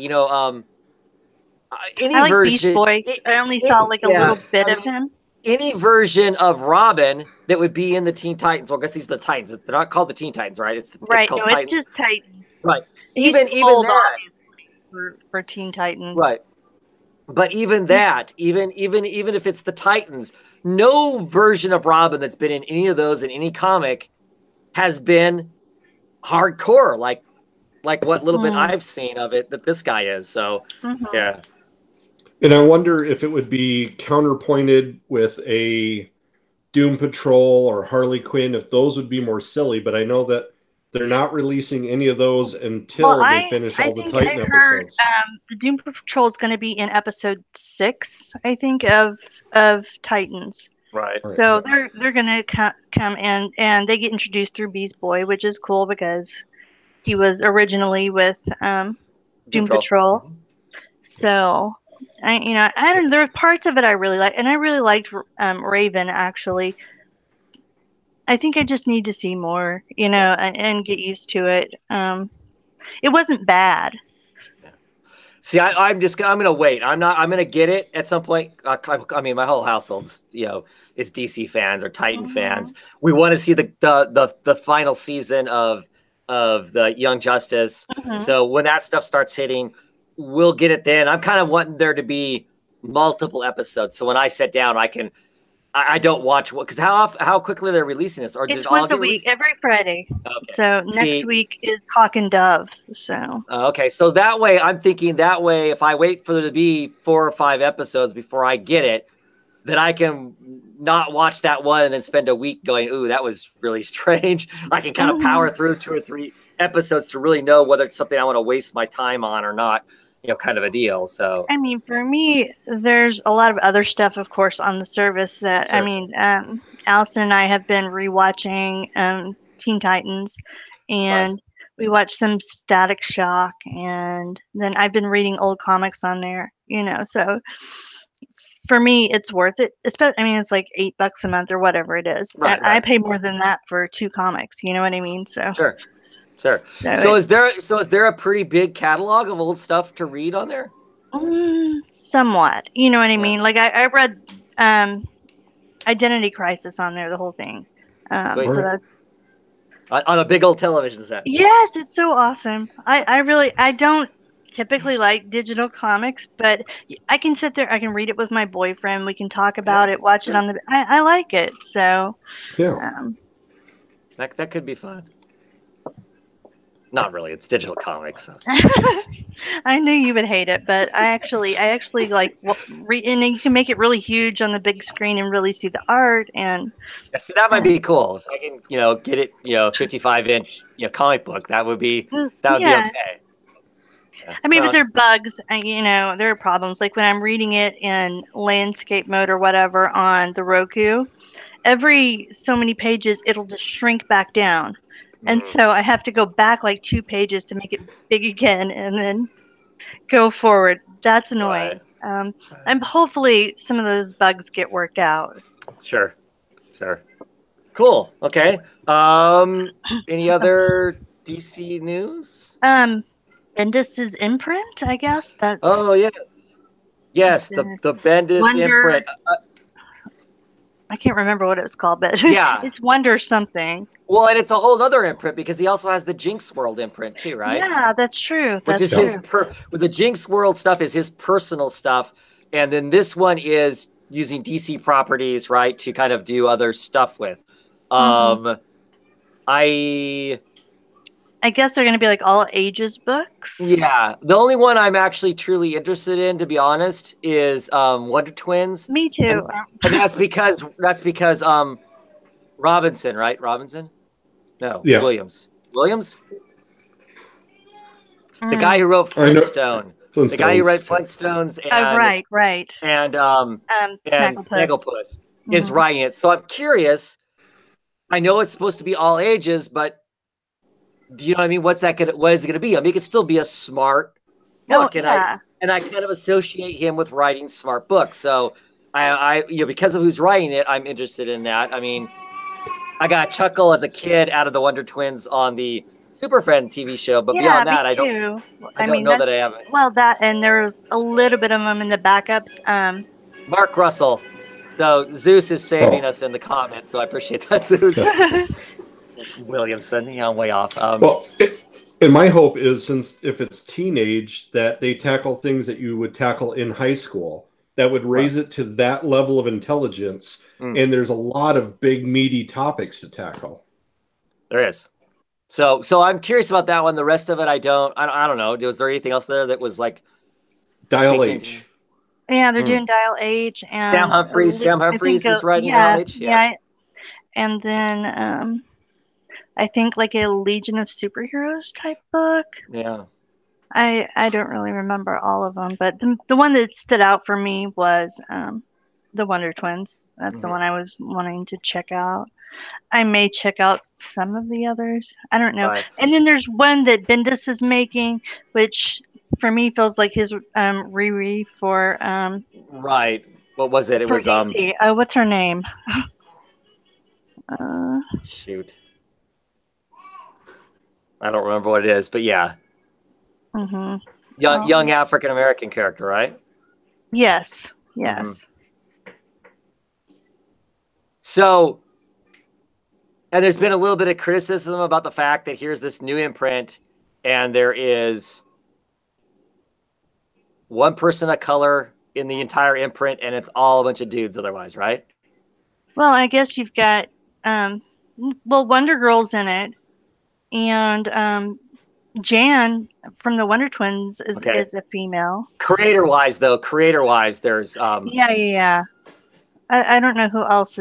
any I like version. Beast Boy. I only saw like a little bit of him. Any version of Robin that would be in the Teen Titans. Well, I guess these are the Titans. They're not called the Teen Titans, right? It's called Titans. It's just Titans. Right. Even that for Teen Titans. Right. But even that, even if it's the Titans, no version of Robin that's been in any of those in any comic has been hardcore like what little bit I've seen of it that this guy is. So yeah. And I wonder if it would be counterpointed with a Doom Patrol or Harley Quinn, if those would be more silly. But I know that they're not releasing any of those until they finish all the Titan episodes. The Doom Patrol is going to be in episode 6, I think, of Titans. Right. So they're going to come in, and they get introduced through Beast Boy, which is cool because he was originally with Doom Patrol. So. There were parts of it I really liked, and I really liked Raven, actually. I think I just need to see more, and get used to it. It wasn't bad. See, I'm going to wait. I'm going to get it at some point. I mean, my whole household's, is DC fans or Titan fans. We want to see the final season of the Young Justice. So when that stuff starts hitting, we'll get it then. I'm kind of wanting there to be multiple episodes, so when I sit down, I don't watch because how quickly they're releasing this, or did it all once a week, every Friday. Okay. So next week is Hawk and Dove. So okay, so that way I'm thinking if I wait for there to be 4 or 5 episodes before I get it, then I can not watch that one and then spend a week going, ooh, that was really strange. I can kind of power through 2 or 3 episodes to really know whether it's something I want to waste my time on or not. Kind of a deal. So I mean, for me, there's a lot of other stuff, of course, on the service that Allison and I have been rewatching Teen Titans, and we watched some Static Shock, and then I've been reading old comics on there. So for me, it's worth it. Especially, it's like $8 a month or whatever it is. Right. I pay more than that for 2 comics. You know what I mean? So sure. So is there a pretty big catalog of old stuff to read on there? Somewhat. You know what I mean? Like I read Identity Crisis on there, the whole thing. So on a big old television set. Yes, it's so awesome. I don't typically like digital comics, but I can sit there, I can read it with my boyfriend, we can talk about it, watch it on the, I like it. So, Yeah. That could be fun. Not really. It's digital comics. So. I knew you would hate it, but I actually like read, and you can make it really huge on the big screen and really see the art. And Yeah, so that might be cool if I can, get it, 55-inch, comic book. That would be be okay. Yeah. I mean, but there are bugs, there are problems. Like when I'm reading it in landscape mode or whatever on the Roku, every so many pages, it'll just shrink back down. And so I have to go back like 2 pages to make it big again and then go forward. That's annoying. Right. And hopefully some of those bugs get worked out. Sure. Cool. Okay. Any other DC news? Bendis's imprint, I guess. That's. Oh yes. The Bendis imprint. I can't remember what it's called, but yeah, it's Wonder something. Well, and it's a whole other imprint because he also has the Jinx World imprint too, right? Yeah, that's true. Which is his with the Jinx World stuff is his personal stuff, and then this one is using DC properties, right, to kind of do other stuff with. I guess they're going to be like all ages books. Yeah, the only one I'm actually truly interested in, to be honest, is Wonder Twins. Me too. And that's because Robinson, right? Robinson? No, yeah. Williams. The guy who wrote Flintstone. The guy who wrote Flintstones and right. And Snagglepuss is writing it. So I'm curious. I know it's supposed to be all ages, but do you know what I mean? What is it gonna be? I mean, it could still be a smart book, and I kind of associate him with writing smart books. So I because of who's writing it, I'm interested in that. I mean, I got a chuckle as a kid out of the Wonder Twins on the Super Friend TV show, but beyond that, I don't know that I haven't. Well, that, and there's a little bit of them in the backups. Mark Russell. So Zeus is saving us in the comments, so I appreciate that, Zeus. Williamson, I'm way off. And my hope is, since if it's teenage, that they tackle things that you would tackle in high school that would raise it to that level of intelligence. And there's a lot of big, meaty topics to tackle. There is. So I'm curious about that one. The rest of it, I don't know. Was there anything else there that was like Dial H? Yeah, they're doing Dial H, and Sam Humphries. Sam Humphries is writing Dial H. Yeah, and then I think like a Legion of Superheroes type book. Yeah. I don't really remember all of them, but the one that stood out for me was the Wonder Twins. That's the one I was wanting to check out. I may check out some of the others. I don't know. Right. And then there's one that Bendis is making, which for me feels like his Riri for right. What was it? It was what's her name? Shoot. I don't remember what it is, but yeah. Young African American character, right? Yes. So, and there's been a little bit of criticism about the fact that here's this new imprint, and there is one person of color in the entire imprint, and it's all a bunch of dudes otherwise, right? Well, I guess you've got Wonder Girl's in it, and Jan from the Wonder Twins is a female. Creator-wise, there's yeah. I don't know who else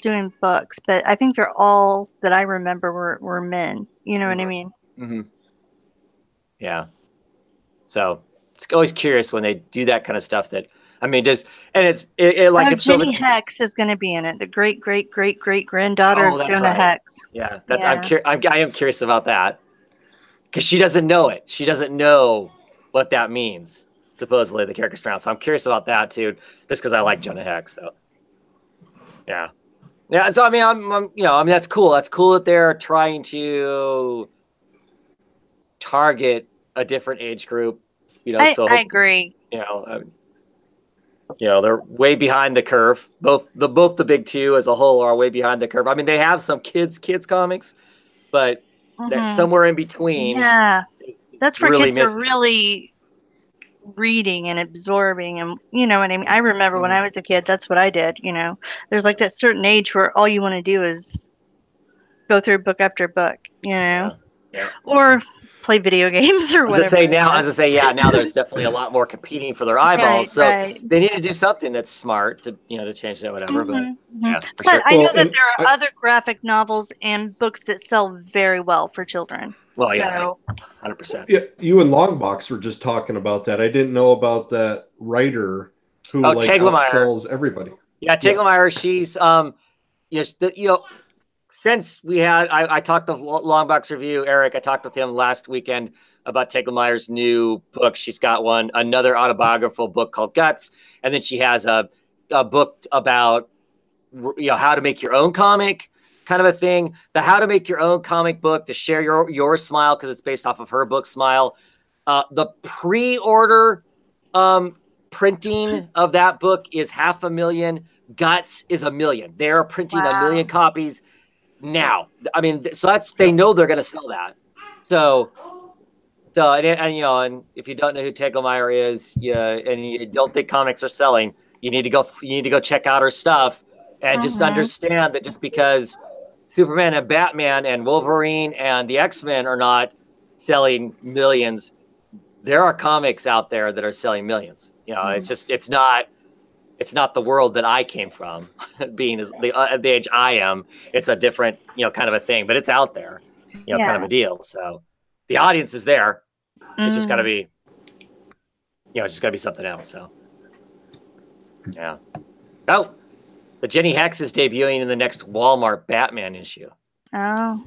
doing books, but I think they're all that I remember were men. You know what I mean? Yeah. So it's always curious when they do that kind of stuff. That I mean, if Jenny Hex is going to be in it, the great granddaughter of Jonah Hex. Yeah, I am curious about that because she doesn't know it. She doesn't know what that means. Supposedly, the character's around. So I'm curious about that too, just because I like Jonah Hex. So yeah. So I mean, I'm that's cool. That's cool that they're trying to target a different age group. I agree. You know, they're way behind the curve. Both the big two as a whole are way behind the curve. I mean, they have some kids comics, but that somewhere in between. Yeah, that's where really kids are really reading and absorbing, and you know what I mean. I remember when I was a kid, that's what I did. You know, there's like that certain age where all you want to do is go through book after book. You know, or play video games or whatever. Now there's definitely a lot more competing for their eyeballs, so they need to do something that's smart to to change that, whatever. But I know that there are other graphic novels and books that sell very well for children. Well, yeah, 100%. Yeah, you and Longbox were just talking about that. I didn't know about that writer who outsells everybody. Yeah, Tegelmeyer. She's since we had, I talked to Longbox Review, Eric, I talked with him last weekend about Tegelmeyer's new book. She's got another autobiographical book called Guts. And then she has a book about, how to make your own comic kind of a thing. The how to make your own comic book to share your Smile, because it's based off of her book Smile. The pre-order printing of that book is 500,000. Guts is 1 million. They're printing 1 million copies now. I mean, so they know they're going to sell that. So and if you don't know who Tegelmeyer is, and you don't think comics are selling, you need to go check out her stuff and just understand that just because Superman and Batman and Wolverine and the X-Men are not selling millions, there are comics out there that are selling millions. It's not the world that I came from, being at the age I am. It's a different, kind of a thing, but it's out there, kind of a deal. So the audience is there. It's just got to be, it's just got to be something else. So, yeah. Oh, the Jenny Hex is debuting in the next Walmart Batman issue. Oh.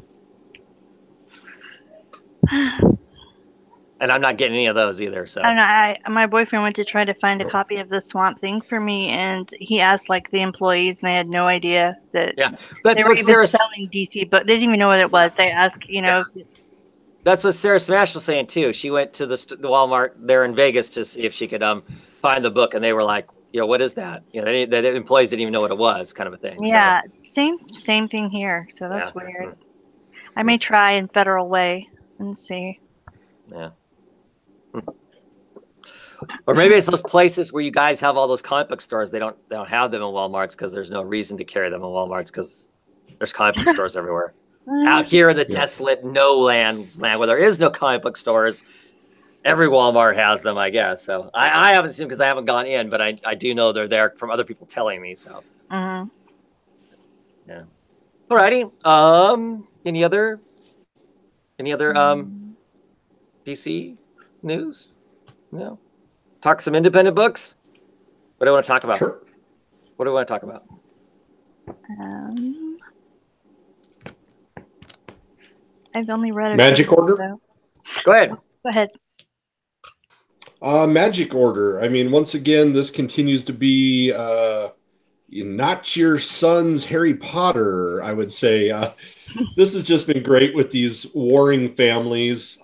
And I'm not getting any of those either. So my boyfriend went to try to find a copy of the Swamp Thing for me, and he asked like the employees, and they had no idea that they were even selling DC, but they didn't even know what it was. They asked, That's what Sarah Smash was saying too. She went to the Walmart there in Vegas to see if she could find the book, and they were like, what is that? The employees didn't even know what it was, kind of a thing. Yeah, so. same thing here. So that's weird. I may try in Federal Way and see. Yeah. Or maybe it's those places where you guys have all those comic book stores. They don't have them in Walmarts because there's no reason to carry them in Walmarts because there's comic book stores everywhere. Out here in the desolate no land where there is no comic book stores, every Walmart has them, I guess. So I haven't seen them because I haven't gone in, but I do know they're there from other people telling me. So yeah. Alrighty. Any other DC news? No. Talk some independent books. What do I want to talk about? Sure. What do I want to talk about? I've only read Magic Order. So. Go ahead. Go ahead. Magic Order. I mean, once again, this continues to be not your son's Harry Potter, I would say. This has just been great with these warring families.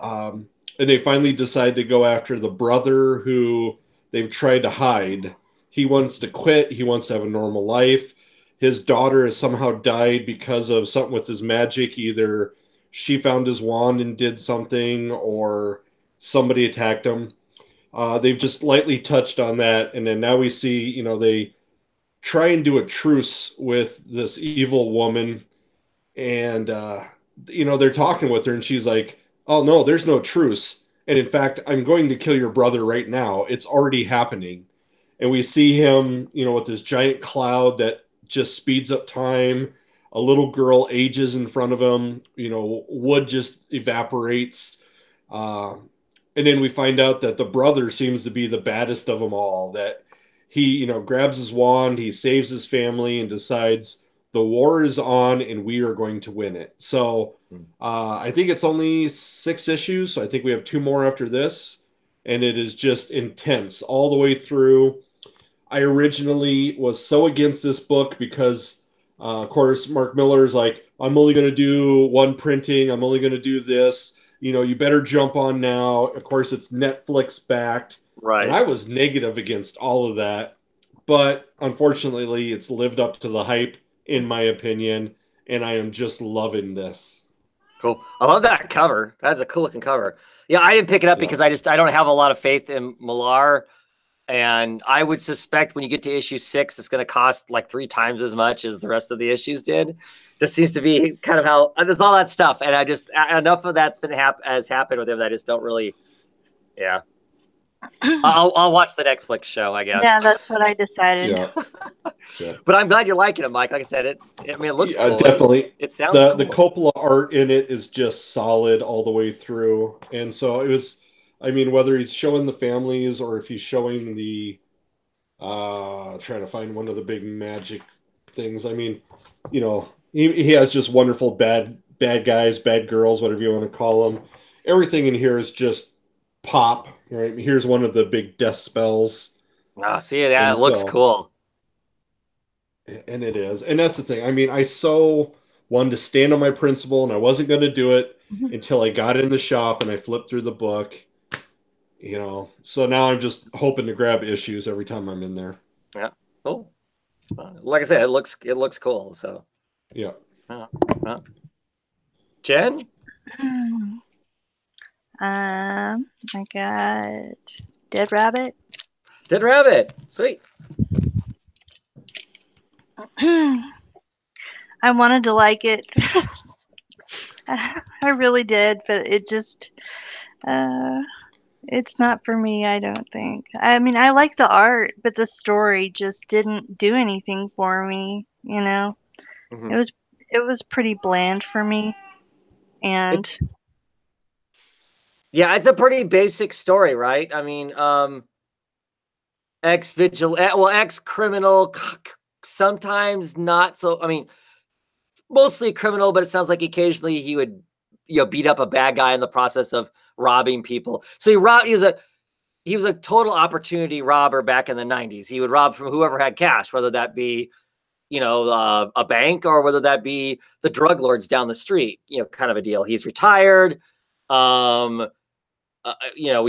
And they finally decide to go after the brother who they've tried to hide. He wants to quit. He wants to have a normal life. His daughter has somehow died because of something with his magic. Either she found his wand and did something, or somebody attacked him. They've just lightly touched on that. And then now we see, they try and do a truce with this evil woman. And, they're talking with her and she's like, oh, no, there's no truce. And in fact, I'm going to kill your brother right now. It's already happening. And we see him, with this giant cloud that just speeds up time. A little girl ages in front of him. Wood just evaporates. And then we find out that the brother seems to be the baddest of them all. That he, grabs his wand, he saves his family and decides the war is on and we are going to win it. So I think it's only 6 issues. So I think we have 2 more after this. And it is just intense all the way through. I originally was so against this book because, of course, Mark Miller is like, I'm only going to do 1 printing. I'm only going to do this. You better jump on now. Of course, it's Netflix backed. Right. And I was negative against all of that. but unfortunately, it's lived up to the hype, in my opinion, and I am just loving this. Cool. I love that cover. That's a cool looking cover. Yeah, I didn't pick it up because I don't have a lot of faith in Millar. And I would suspect when you get to issue 6, it's going to cost like 3 times as much as the rest of the issues did. Just seems to be kind of how there's all that stuff. And I just, enough of that's been has happened with him that I just don't really, yeah. I'll watch the Netflix show, I guess. Yeah, that's what I decided. Yeah. But I'm glad you're liking it, Mike. Like I said, it looks cool. Definitely. It sounds cool. The Coppola art in it is just solid all the way through. And so it was, I mean, whether he's showing the families or if he's showing the, trying to find one of the big magic things. I mean, you know, he has just wonderful bad guys, bad girls, whatever you want to call them. Everything in here is just pop. Right? Here's one of the big death spells. Oh, see, that looks cool. And it is. And that's the thing. I mean, I so wanted to stand on my principle, and I wasn't going to do it until I got in the shop and I flipped through the book. You know, so now I'm just hoping to grab issues every time I'm in there. Yeah. Cool. Like I said, it looks cool. So. Yeah. Jen? I got Dead Rabbit. Dead Rabbit. Sweet. I wanted to like it. I really did, but it just it's not for me, I don't think. I mean, I like the art, but the story just didn't do anything for me, you know. It was pretty bland for me. And yeah, it's a pretty basic story, right? I mean, ex-criminal, sometimes not so. I mean, mostly criminal, but it sounds like occasionally he would, beat up a bad guy in the process of robbing people. So he was a total opportunity robber back in the 90s. He would rob from whoever had cash, whether that be, a bank or whether that be the drug lords down the street, kind of a deal. He's retired. We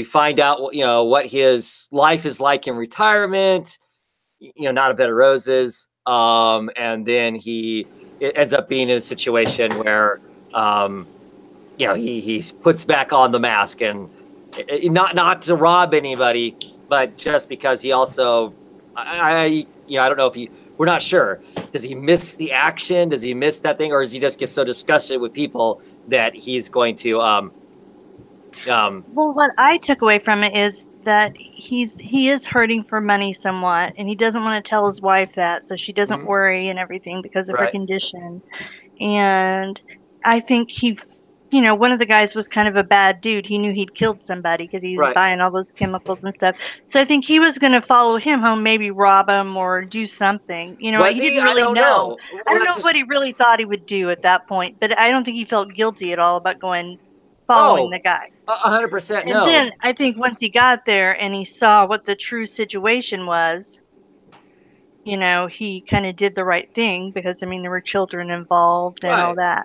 find out, what his life is like in retirement, not a bed of roses. And then it ends up being in a situation where, he puts back on the mask and not to rob anybody, but just because he also, I don't know if we're not sure. Does he miss the action? Does he miss that thing? Or does he just get so disgusted with people that he's going to, well, what I took away from it is that he is hurting for money somewhat, and he doesn't want to tell his wife that, so she doesn't worry and everything because of her condition. And I think one of the guys was kind of a bad dude. He knew he'd killed somebody because he was buying all those chemicals and stuff. So I think he was going to follow him home, maybe rob him or do something. He didn't really know. I don't know what he really thought he would do at that point, but I don't think he felt guilty at all about following the guy. 100% no. And then I think once he got there and he saw what the true situation was, he kind of did the right thing because, I mean, there were children involved and all that.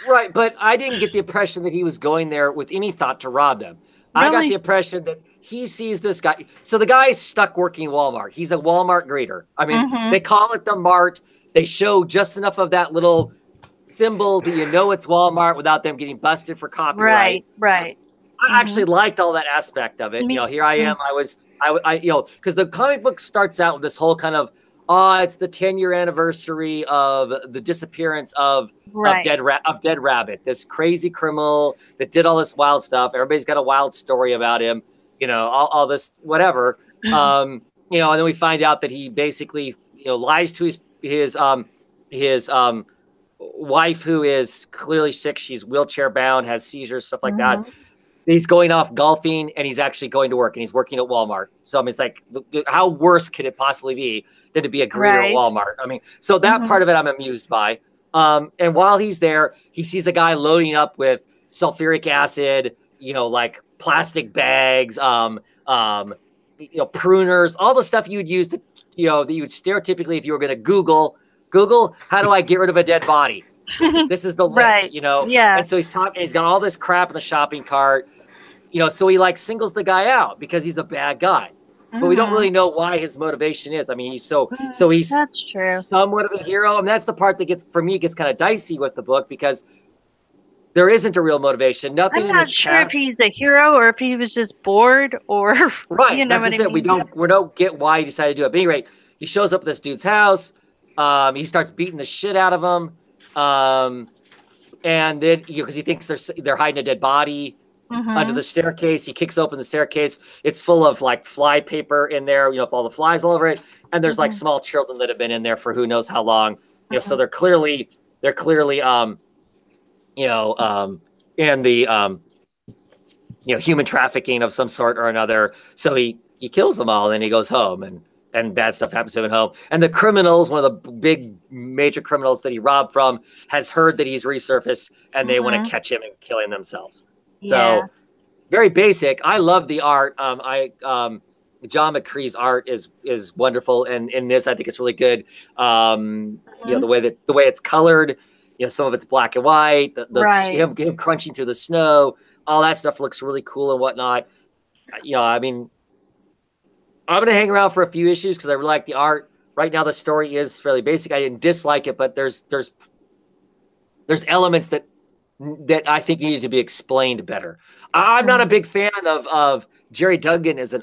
Right, but I didn't get the impression that he was going there with any thought to rob them. Really? I got the impression that he sees this guy. So the guy is stuck working Walmart. He's a Walmart greeter. I mean, they call it the Mart. They show just enough of that little symbol that it's Walmart without them getting busted for copyright. Right. I actually liked all that aspect of it. Here I am. Because the comic book starts out with this whole kind of, it's the 10-year anniversary of the disappearance of Dead Rabbit, this crazy criminal that did all this wild stuff. Everybody's got a wild story about him, all this whatever. And then we find out that he basically, lies to his wife, who is clearly sick. She's wheelchair bound, has seizures, stuff like that. He's going off golfing and he's actually going to work and he's working at Walmart. So I mean, it's like, how worse could it possibly be than to be a greeter at Walmart? I mean, so that part of it I'm amused by. And while he's there, he sees a guy loading up with sulfuric acid, like plastic bags, pruners, all the stuff you would use to, that you would stereotypically, if you were going to Google, how do I get rid of a dead body? This is the list, Yeah. And so he's got all this crap in the shopping cart, so he singles the guy out because he's a bad guy. but we don't really know why his motivation is. I mean, he's That's true. somewhat of a hero. And that's the part that gets kind of dicey with the book, because there isn't a real motivation. Nothing. I'm not sure if he's a hero or if he was just bored, or right. You know that's what just I it. mean? We don't get why he decided to do it. But at any rate, he shows up at this dude's house. He starts beating the shit out of him. And then, because he thinks they're hiding a dead body under the staircase. He kicks open the staircase. It's full of like fly paper in there, with all the flies all over it. And there's like small children that have been in there for who knows how long. So they're clearly in the human trafficking of some sort or another. So he kills them all, and then he goes home, and bad stuff happens to him at home. And the criminals, one of the big major criminals that he robbed from, has heard that he's resurfaced, and they want to catch him and kill him themselves. Yeah. So very basic. I love the art. John McCree's art is wonderful, and in this I think it's really good. The way it's colored, some of it's black and white. Him crunching through the snow, all that stuff looks really cool and whatnot. I mean, I'm gonna hang around for a few issues because I really like the art. Right now, the story is fairly basic. I didn't dislike it, but there's elements that I think needed to be explained better. I'm not a big fan of Jerry Duggan as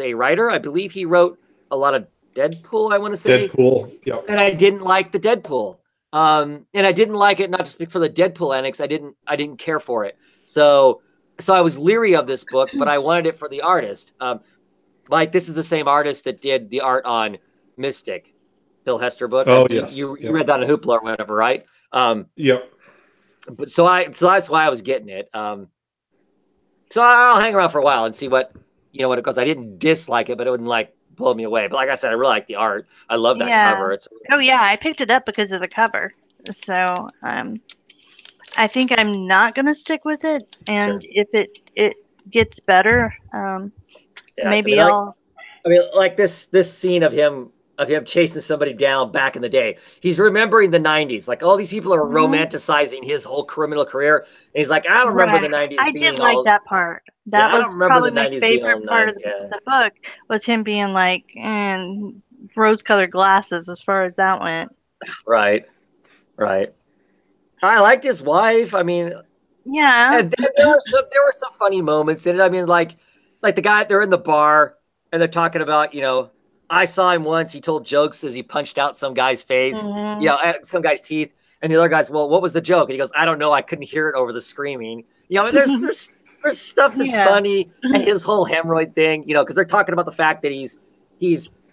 a writer. I believe he wrote a lot of Deadpool, I want to say. Deadpool, yeah. And I didn't like the Deadpool. And I didn't like it, not just for the Deadpool annex. I didn't care for it. So I was leery of this book, but I wanted it for the artist. Mike, this is the same artist that did the art on Mystic, Bill Hester book. Oh, yes. You read that on Hoopla or whatever, right? Yep. But so that's why I was getting it. So I'll hang around for a while and see what it goes. I didn't dislike it, but it wouldn't like blow me away. But like I said, I really like the art. I love that cover. I picked it up because of the cover. So I think I'm not gonna stick with it, and if it gets better, maybe I'll. Like this scene of him chasing somebody down back in the day. He's remembering the 90s. Like all these people are romanticizing his whole criminal career. And he's like, I don't remember the 90s. I did like that part. That was probably my favorite part of the book, was him being like, rose-colored glasses as far as that went. Right. I liked his wife. I mean, yeah. And there were some funny moments in it. I mean, like the guy, they're in the bar and they're talking about, I saw him once. He told jokes as he punched out some guy's face, some guy's teeth. And the other guy's, well, what was the joke? And he goes, I don't know. I couldn't hear it over the screaming. There's stuff that's funny, and his whole hemorrhoid thing, because they're talking about the fact that he's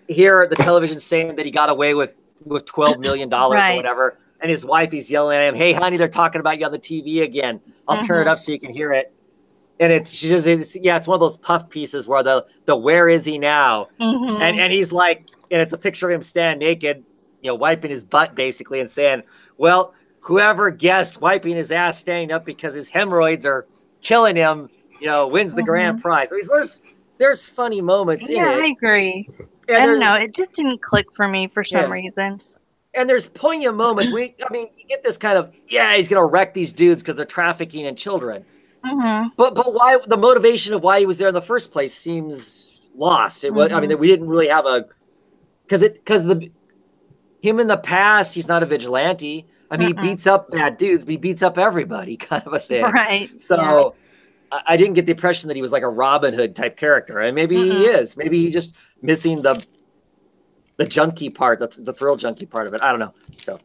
here at the television saying that he got away with $12 million or whatever. And his wife, he's yelling at him, hey, honey, they're talking about you on the TV again. I'll turn it up so you can hear it. And it's one of those puff pieces where the where is he now? And he's like, and it's a picture of him standing naked, wiping his butt basically, and saying, well, whoever guessed wiping his ass standing up because his hemorrhoids are killing him, wins the grand prize. I mean, there's funny moments in it. Yeah, I agree. I don't know. It just didn't click for me for some reason. And there's poignant moments. You get this kind of, he's going to wreck these dudes because they're trafficking in children. But why the motivation of why he was there in the first place seems lost. It was, we didn't really have him in the past, he's not a vigilante. He beats up bad dudes, but he beats up everybody, kind of a thing. Right. So I didn't get the impression that he was like a Robin Hood type character. And maybe he is. Maybe he's just missing the junkie part, the thrill junkie part of it. I don't know. So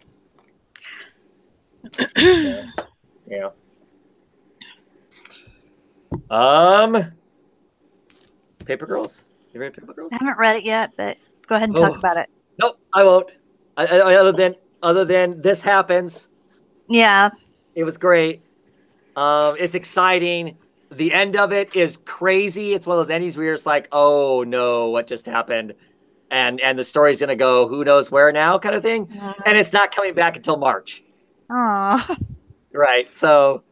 yeah. Paper Girls? You read Paper Girls? I haven't read it yet, but go ahead and talk about it. Nope, I won't. Other than this happens. Yeah. It was great. It's exciting. The end of it is crazy. It's one of those endings where you're just like, oh no, what just happened? And the story's gonna go who knows where now, kind of thing. And it's not coming back until March. Aww. Right. So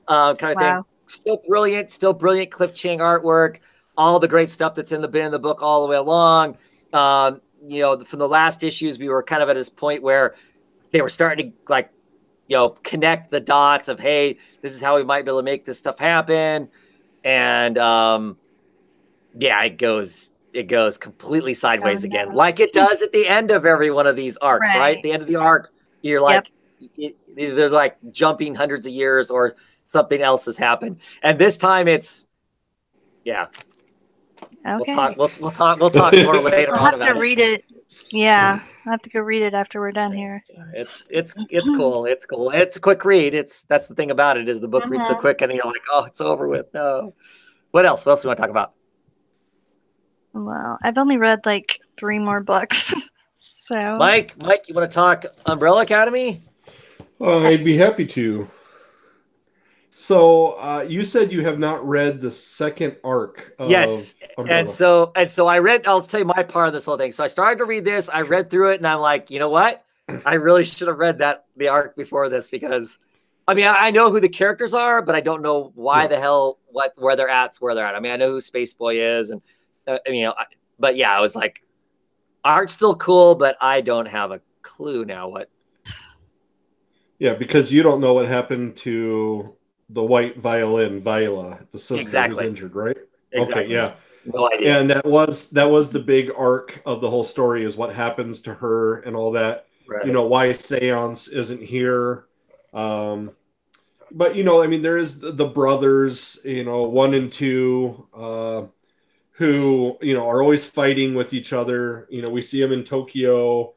kind of thing. Still brilliant Cliff Chang artwork, all the great stuff that's in the book all the way along. From the last issues, we were kind of at this point where they were starting to connect the dots of, hey, this is how we might be able to make this stuff happen. And it goes it goes completely sideways again, like it does at the end of every one of these arcs, right? The end of the arc, you're like, they're like jumping hundreds of years or something else has happened. And this time it's, yeah. Okay. We'll talk more later on about it. I'll have to read it. Yeah. I'll have to go read it after we're done here. It's cool. It's cool. It's a quick read. That's the thing about it, is the book reads so quick and you're like, oh, it's over with. No. What else? What else do you want to talk about? Well, I've only read like 3 more books. So Mike, you want to talk Umbrella Academy? I'd be happy to. So you said you have not read the second arc of Umbrella. And so I read, I'll tell you my part of this whole thing. So I started to read this, I read through it, and I'm like, you know what? I really should have read the arc before this, because I mean, I know who the characters are, but I don't know why the hell, where they're at. I mean, I know who Space Boy is, and but yeah, I was like, art's still cool, but I don't have a clue now what. Yeah, because you don't know what happened to the white violin, Viola, the sister who's injured, right? Exactly. Okay, yeah. No idea. And that was the big arc of the whole story, is what happens to her and all that. Right. You know, why Seance isn't here. But, you know, I mean, there is the brothers, you know, 1 and 2, who, you know, are always fighting with each other. You know, we see them in Tokyo.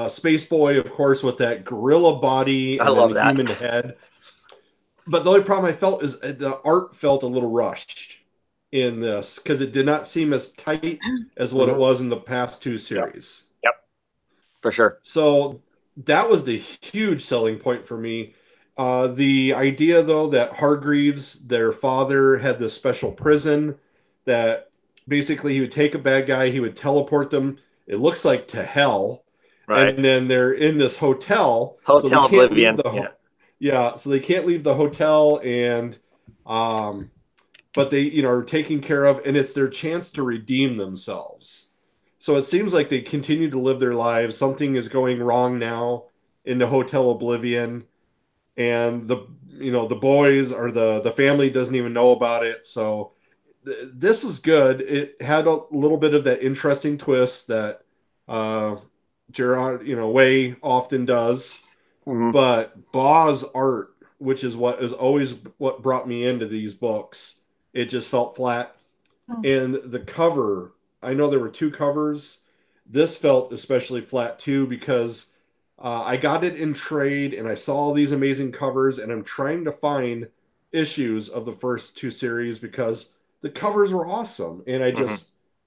Space Boy, of course, with that gorilla body and the human head. But the only problem I felt is the art felt a little rushed in this, because it did not seem as tight as what it was in the past 2 series. Yep. For sure. So that was the huge selling point for me. The idea, though, that Hargreaves, their father, had this special prison that basically he would take a bad guy, he would teleport them, it looks like, to hell. Right. And then they're in this hotel. Hotel Oblivion. So they can't leave the hotel, and but they, you know, are taken care of, and it's their chance to redeem themselves. So it seems like they continue to live their lives. Something is going wrong now in the Hotel Oblivion, and the boys or the family doesn't even know about it. So this is good. It had a little bit of that interesting twist that Gerard, Way often does. Mm-hmm. But Baugh's art, which is what is always what brought me into these books, it just felt flat. Oh. And the cover, I know there were 2 covers. This felt especially flat too, because I got it in trade and I saw all these amazing covers, and I'm trying to find issues of the first 2 series because the covers were awesome, and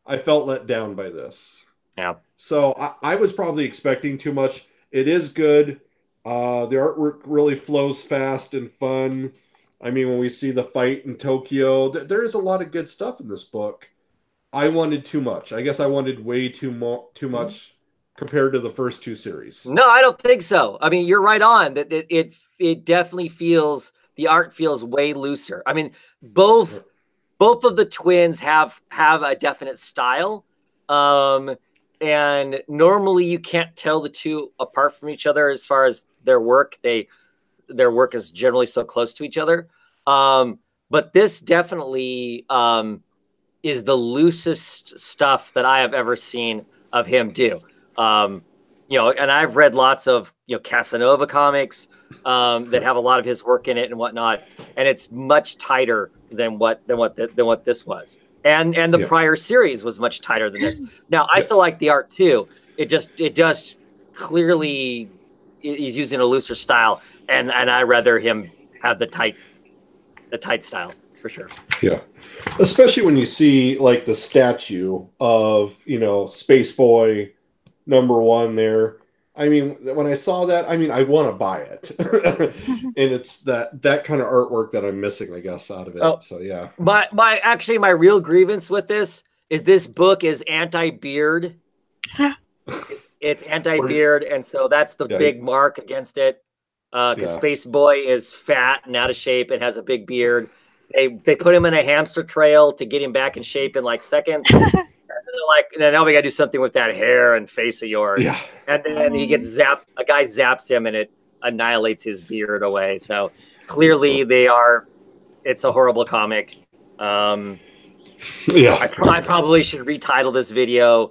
I felt let down by this. Yeah. So I was probably expecting too much. It is good. The artwork really flows fast and fun. I mean, when we see the fight in Tokyo, there is a lot of good stuff in this book. I wanted too much. I guess I wanted way too much compared to the first 2 series. No, I don't think so. I mean, you're right on. That it definitely feels, the art feels way looser. I mean, both of the twins have a definite style. And normally you can't tell the 2 apart from each other as far as their work. Their work is generally so close to each other. But this definitely is the loosest stuff that I have ever seen of him do. And I've read lots of Casanova comics that have a lot of his work in it and whatnot, and it's much tighter than what this was. And the prior series was much tighter than this. Now, I still like the art too. It just clearly he's using a looser style, and I rather him have the tight style for sure. Yeah, especially when you see like the statue of Space Boy #1 there. I mean, when I saw that, I mean, I want to buy it. And it's that kind of artwork that I'm missing, I guess, out of it. Oh, so yeah. My real grievance with this is this book is anti-beard. It's anti-beard, and so that's the big mark against it. Because Space Boy is fat and out of shape and has a big beard. They put him in a hamster trail to get him back in shape in like seconds. And now we got to do something with that hair and face of yours. Yeah. And then he gets zapped. A guy zaps him, and it annihilates his beard away. So clearly it's a horrible comic. Yeah. I probably should retitle this video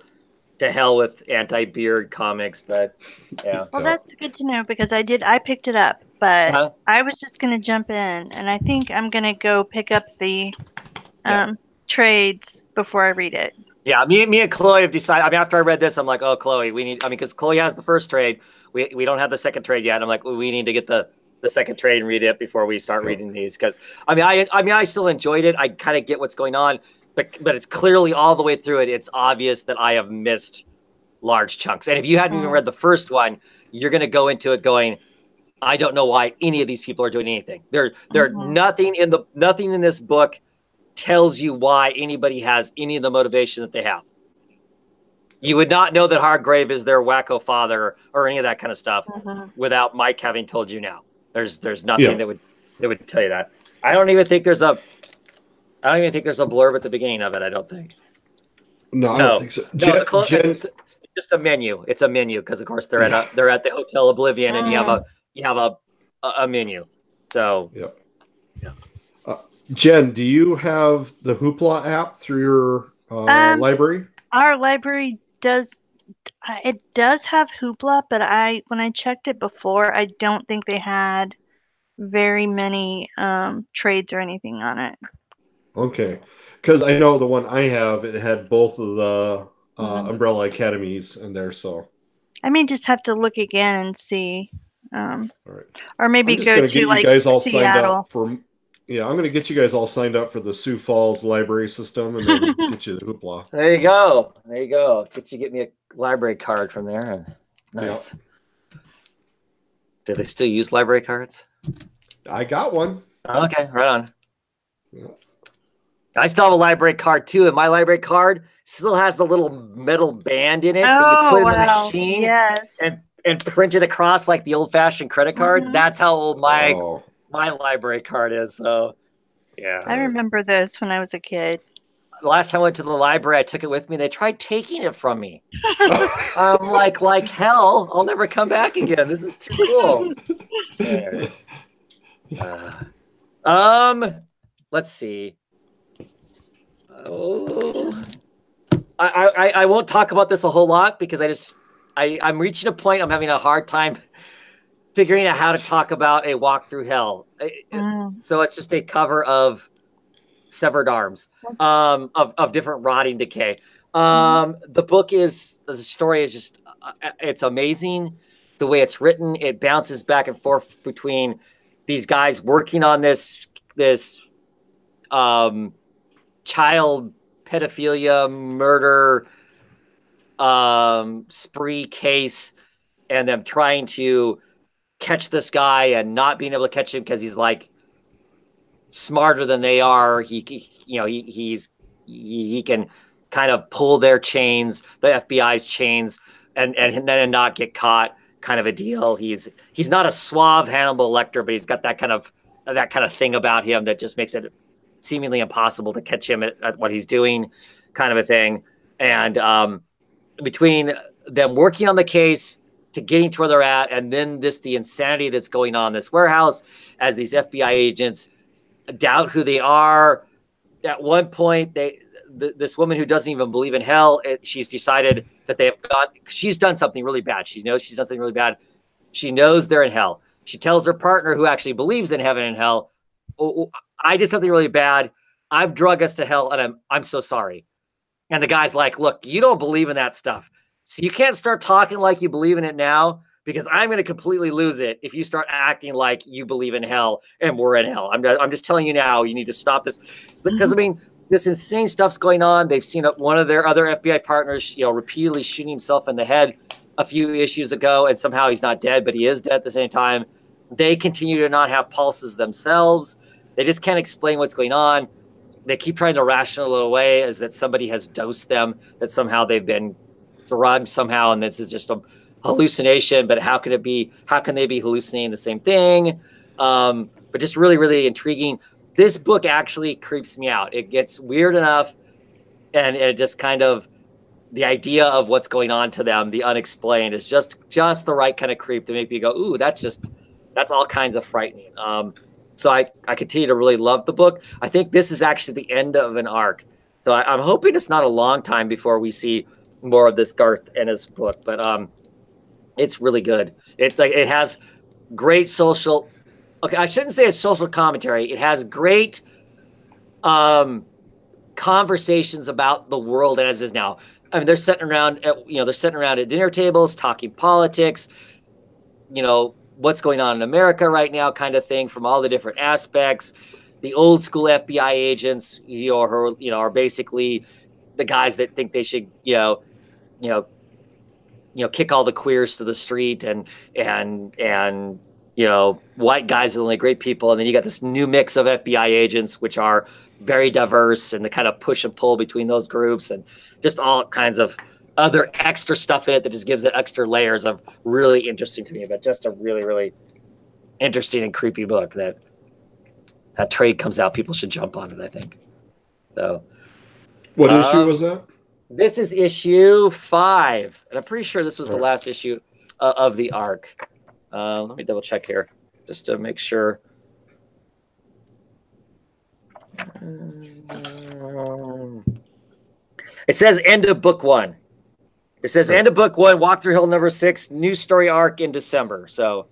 "To Hell with Anti-Beard Comics," but yeah. Well, that's good to know because I picked it up, but I was just gonna jump in, and I think I'm gonna go pick up the trades before I read it. Yeah, me and Chloe have decided. I mean, after I read this, I'm like, oh, Chloe, we need. I mean, because Chloe has the first trade, we don't have the second trade yet. I'm like, well, we need to get the second trade and read it before we start reading these. Because I still enjoyed it. I kind of get what's going on, but it's clearly all the way through it. It's obvious that I have missed large chunks. And if you hadn't even read the first one, you're going to go into it going, I don't know why any of these people are doing anything. Nothing in this book tells you why anybody has any of the motivation that they have. You would not know that Hargrave is their wacko father or any of that kind of stuff without Mike having told you now. There's nothing that would tell you that. I don't even think there's a blurb at the beginning of it. I don't think. No, I don't think so. It's just a menu. It's a menu because of course they're at the Hotel Oblivion and you have a menu. So Jen, do you have the Hoopla app through your library? Our library does have Hoopla, but when I checked it before, I don't think they had very many trades or anything on it. Okay, because I know the one I have, it had both of the Umbrella Academies in there, so I may just have to look again and see. All right. Or maybe go to get like you guys all Seattle. signed up for. Yeah, I'm going to get you guys all signed up for the Sioux Falls library system, and then get you the Hoopla. There you go. Get me a library card from there. Nice. Yep. Do they still use library cards? I got one. Okay, right on. Yeah. I still have a library card too, and my library card still has the little metal band in it that you put in the machine and print it across like the old-fashioned credit cards. That's how old my library card is. So yeah, I remember this when I was a kid. The last time I went to the library, I took it with me. They tried taking it from me. I'm like hell, I'll never come back again. This is too cool. Let's see. I won't talk about this a whole lot because I'm reaching a point. I'm having a hard time figuring out how to talk about a walk through hell. So it's just a cover of severed arms, of different rotting decay. The story is just, it's amazing the way it's written. It bounces back and forth between these guys working on this child pedophilia murder spree case, and them trying to catch this guy and not being able to catch him because he's like smarter than they are. He can kind of pull their chains, the FBI's chains, and then not get caught, kind of a deal. He's not a suave Hannibal Lecter, but he's got that kind of thing about him that just makes it seemingly impossible to catch him at what he's doing, kind of a thing. And between them working on the case to getting to where they're at, and then the insanity that's going on in this warehouse as these FBI agents doubt who they are. At one point, this woman who doesn't even believe in hell, she's decided that she's done something really bad. She knows she's done something really bad. She knows they're in hell. She tells her partner, who actually believes in heaven and hell, "Oh, I did something really bad. I've drug us to hell, and I'm so sorry." And the guy's like, "Look, you don't believe in that stuff, so you can't start talking like you believe in it now, because I'm going to completely lose it if you start acting like you believe in hell and we're in hell. I'm just telling you now, you need to stop this." Because, I mean, this insane stuff's going on. They've seen one of their other FBI partners, repeatedly shooting himself in the head a few issues ago, and somehow he's not dead, but he is dead at the same time. They continue to not have pulses themselves. They just can't explain what's going on. They keep trying to rationalize it away as that somebody has dosed them, that somehow they've been drugged somehow, and this is just a hallucination. But how can it be? How can they be hallucinating the same thing? But just really, really intriguing. This book actually creeps me out. It gets weird enough, and it just kind of, the idea of what's going on to them, the unexplained, is just the right kind of creep to make me go, ooh, that's all kinds of frightening. So I continue to really love the book. I think this is actually the end of an arc. So I'm hoping it's not a long time before we see more of this Garth Ennis book, but it's really good. It has great social. Okay, I shouldn't say it's social commentary. It has great conversations about the world as is now. I mean, they're sitting around at dinner tables talking politics. What's going on in America right now, kind of thing, from all the different aspects. The old school FBI agents, are basically the guys that think they should, kick all the queers to the street, and white guys are the only great people. And then you got this new mix of FBI agents, which are very diverse, and the kind of push and pull between those groups, and just all kinds of other extra stuff in it that just gives it extra layers of really interesting to me, but just a really, really interesting and creepy book that trade comes out. People should jump on it, I think. So, what issue was that? This is issue 5, and I'm pretty sure this was the last issue of the arc. Let me double check here just to make sure. It says end of book 1. It says end of book 1, Walk Through Hell number 6, new story arc in December. So,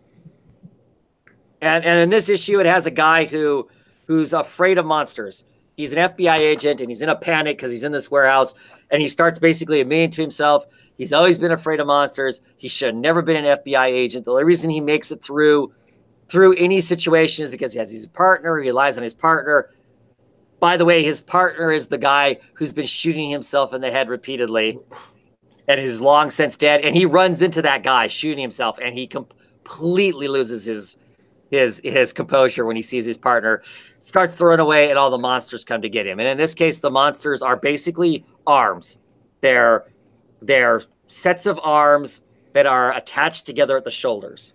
and in this issue, it has a guy who's afraid of monsters. He's an FBI agent, and he's in a panic because he's in this warehouse, and he starts basically admitting to himself he's always been afraid of monsters. He should have never been an FBI agent. The only reason he makes it through any situation is because he has his partner. He relies on his partner. By the way, his partner is the guy who's been shooting himself in the head repeatedly and is long since dead. And he runs into that guy shooting himself, and he completely loses his composure when he sees his partner, starts throwing away, and all the monsters come to get him. And in this case, the monsters are basically arms. They're sets of arms that are attached together at the shoulders.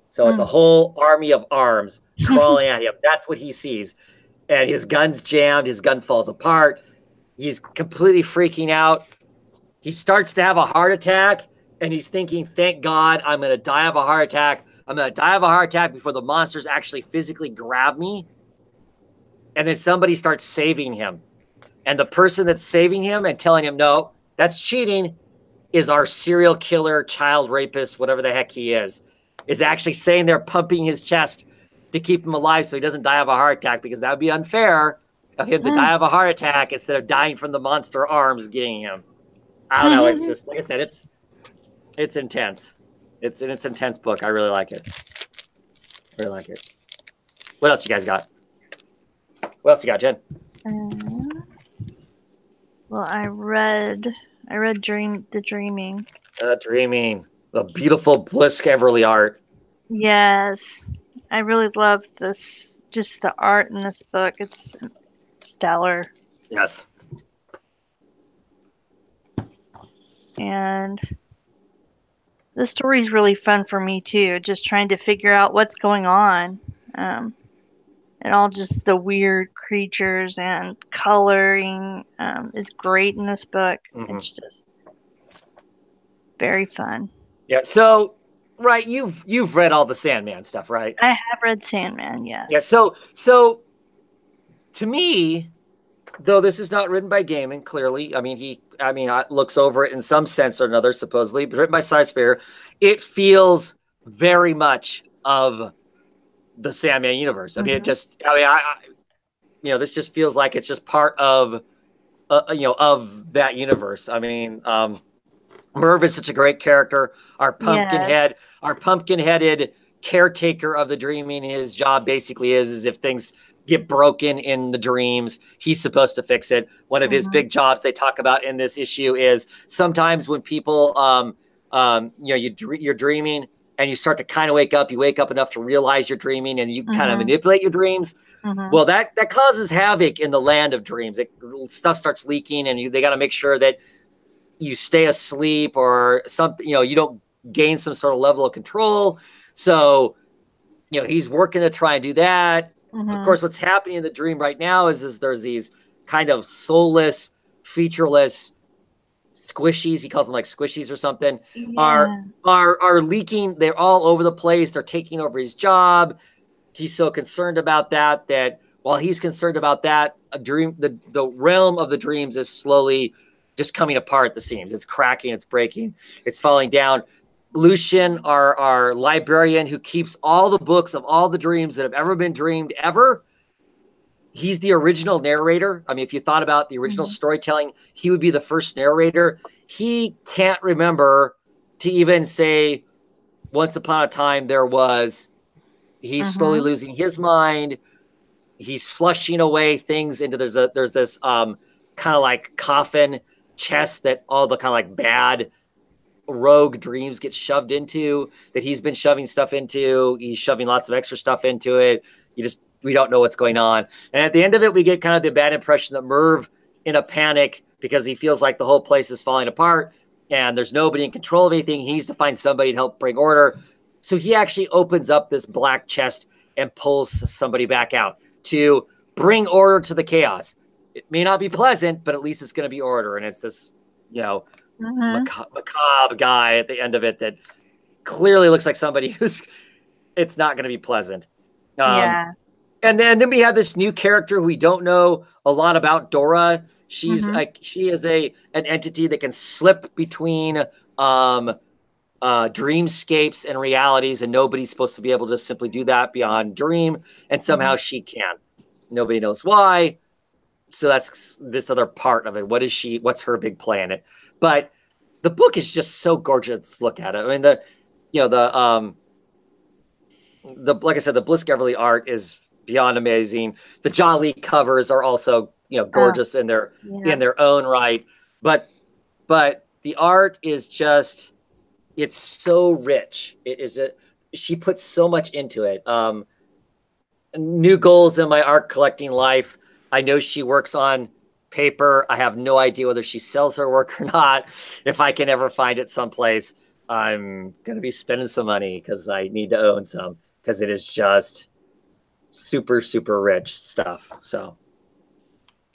So it's a whole army of arms crawling at him. That's what he sees. And his gun's jammed. His gun falls apart. He's completely freaking out. He starts to have a heart attack, and he's thinking, thank God, I'm going to die of a heart attack. I'm going to die of a heart attack before the monsters actually physically grab me. And then somebody starts saving him. And the person that's saving him and telling him, no, that's cheating, is our serial killer, child rapist, whatever the heck he is actually saying they're pumping his chest to keep him alive so he doesn't die of a heart attack, because that would be unfair of him to die of a heart attack instead of dying from the monster arms getting him. I don't know. It's just, like I said, it's intense. It's an intense book. I really like it. Really like it. What else you guys got? What else you got, Jen? Well, I read The Dreaming. Dreaming. The beautiful Bliss Everly art. Yes. I really love this, just the art in this book. It's stellar. Yes. And the story's really fun for me too, just trying to figure out what's going on. And all just the weird creatures and coloring is great in this book. It's just very fun. Yeah. So, right, you've read all the Sandman stuff, right? I have read Sandman, yes. Yeah. So to me, though this is not written by Gaiman, clearly, I mean, he looks over it in some sense or another, supposedly, but written by Cy Spear, it feels very much of the Sandman universe. I mean, this just feels like it's just part of, of that universe. I mean, Merv is such a great character. Our pumpkin-headed caretaker of the dreaming. His job basically is if things get broken in the dreams, he's supposed to fix it. One of his big jobs they talk about in this issue is sometimes when people, you're dreaming and you start to kind of wake up, you wake up enough to realize you're dreaming and you kind of manipulate your dreams. Well, that causes havoc in the land of dreams. Stuff starts leaking, and they got to make sure that you stay asleep or something, you don't gain some sort of level of control. So, he's working to try and do that. Of course, what's happening in the dream right now is there's these kind of soulless, featureless squishies. He calls them like squishies or something, are leaking. They're all over the place. They're taking over his job. He's so concerned about that while he's concerned about that, the realm of the dreams is slowly just coming apart at the seams. It's cracking, it's breaking, it's falling down. Lucian, our librarian who keeps all the books of all the dreams that have ever been dreamed ever, he's the original narrator. I mean, if you thought about the original storytelling, he would be the first narrator. He can't remember to even say, once upon a time there was. He's slowly losing his mind. He's flushing away things into, there's this kind of like coffin chest that all the kind of like bad rogue dreams get shoved into, that he's been shoving stuff into. He's shoving lots of extra stuff into it. We don't know what's going on. And at the end of it, we get kind of the bad impression that Merv, in a panic because he feels like the whole place is falling apart and there's nobody in control of anything, he needs to find somebody to help bring order. So he actually opens up this black chest and pulls somebody back out to bring order to the chaos. It may not be pleasant, but at least it's going to be order. And it's this, macabre guy at the end of it that clearly looks like somebody it's not going to be pleasant. And then we have this new character who we don't know a lot about, Dora. She's she is an entity that can slip between dreamscapes and realities, and nobody's supposed to be able to simply do that beyond dream, and somehow she can. Nobody knows why. So that's this other part of it. What's her big play in it? But the book is just so gorgeous to look at it. I mean, like I said, the Bliss Everly art is beyond amazing. The John Lee covers are also, gorgeous in their own right. But the art is just, it's so rich. She puts so much into it. New goals in my art collecting life. I know she works on paper. I have no idea whether she sells her work or not. If I can ever find it someplace, I'm going to be spending some money because I need to own some, because it is just super, super rich stuff. So.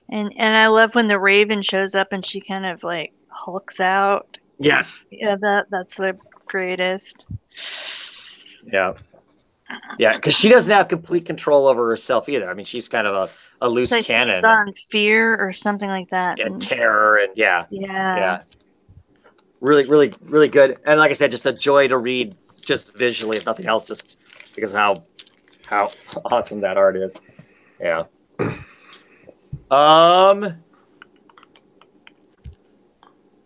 And I love when the Raven shows up and she kind of like hulks out. Yes. Yeah, that's the greatest. Yeah. Yeah, because she doesn't have complete control over herself either. I mean, she's kind of a loose cannon. On fear or something like that. Yeah, terror and yeah. Really, really, really good. And like I said, just a joy to read, just visually, if nothing else, just because of how awesome that art is. Yeah.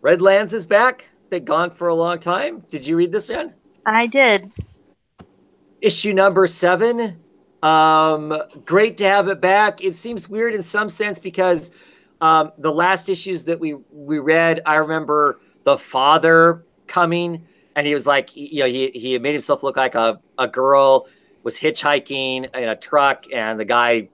Redlands is back. Been gone for a long time. Did you read this, Jen? I did. Issue number 7. Great to have it back. It seems weird in some sense because the last issues that we read, I remember the father coming and he was like, he made himself look like a girl, was hitchhiking in a truck, and the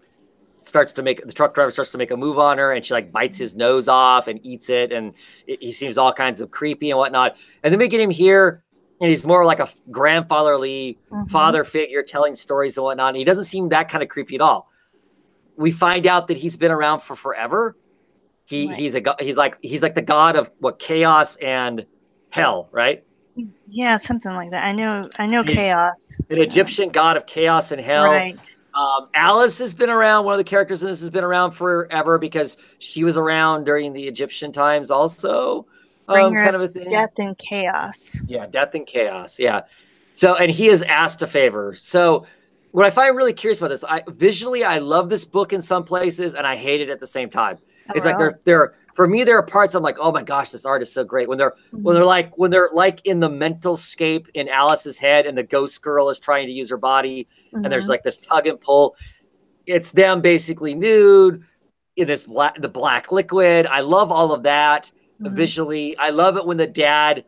truck driver starts to make a move on her, and she like bites his nose off and eats it, and he seems all kinds of creepy and whatnot. And then we get him here, and he's more like a grandfatherly father figure telling stories and whatnot. And he doesn't seem that kind of creepy at all. We find out that he's been around for forever. He's like the god of chaos and hell, right? Yeah, something like that. I know chaos. An Egyptian god of chaos and hell. Right. Alice has been around. One of the characters in this has been around forever because she was around during the Egyptian times also. Kind of a thing. Death and chaos. Yeah, death and chaos. Yeah. So, and he is asked a favor. So what I find really curious about this, visually, I love this book in some places and I hate it at the same time. Oh, it's like for me, there are parts I'm like, oh my gosh, this art is so great. When they're like in the mental scape in Alice's head and the ghost girl is trying to use her body and there's like this tug and pull. It's them basically nude in the black liquid. I love all of that visually. I love it when the dad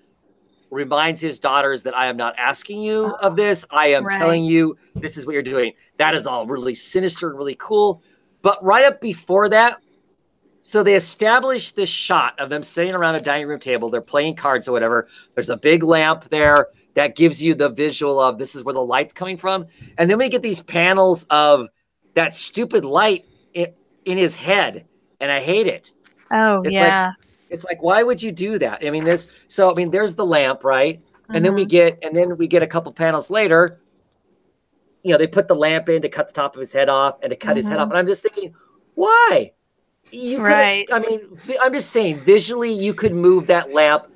reminds his daughters that I am not asking you of this. I am telling you this is what you're doing. That is all really sinister and really cool. But right up before that, so they established this shot of them sitting around a dining room table. They're playing cards or whatever. There's a big lamp there that gives you the visual of this is where the light's coming from. And then we get these panels of that stupid light in his head. And I hate it. Oh, It's like, why would you do that? I mean, there's the lamp, right? And then we get a couple panels later you know, they put the lamp in to cut the top of his head off and to cut his head off. And I'm just thinking, why? You could, Right. I mean, I'm just saying, visually, you could move that lamp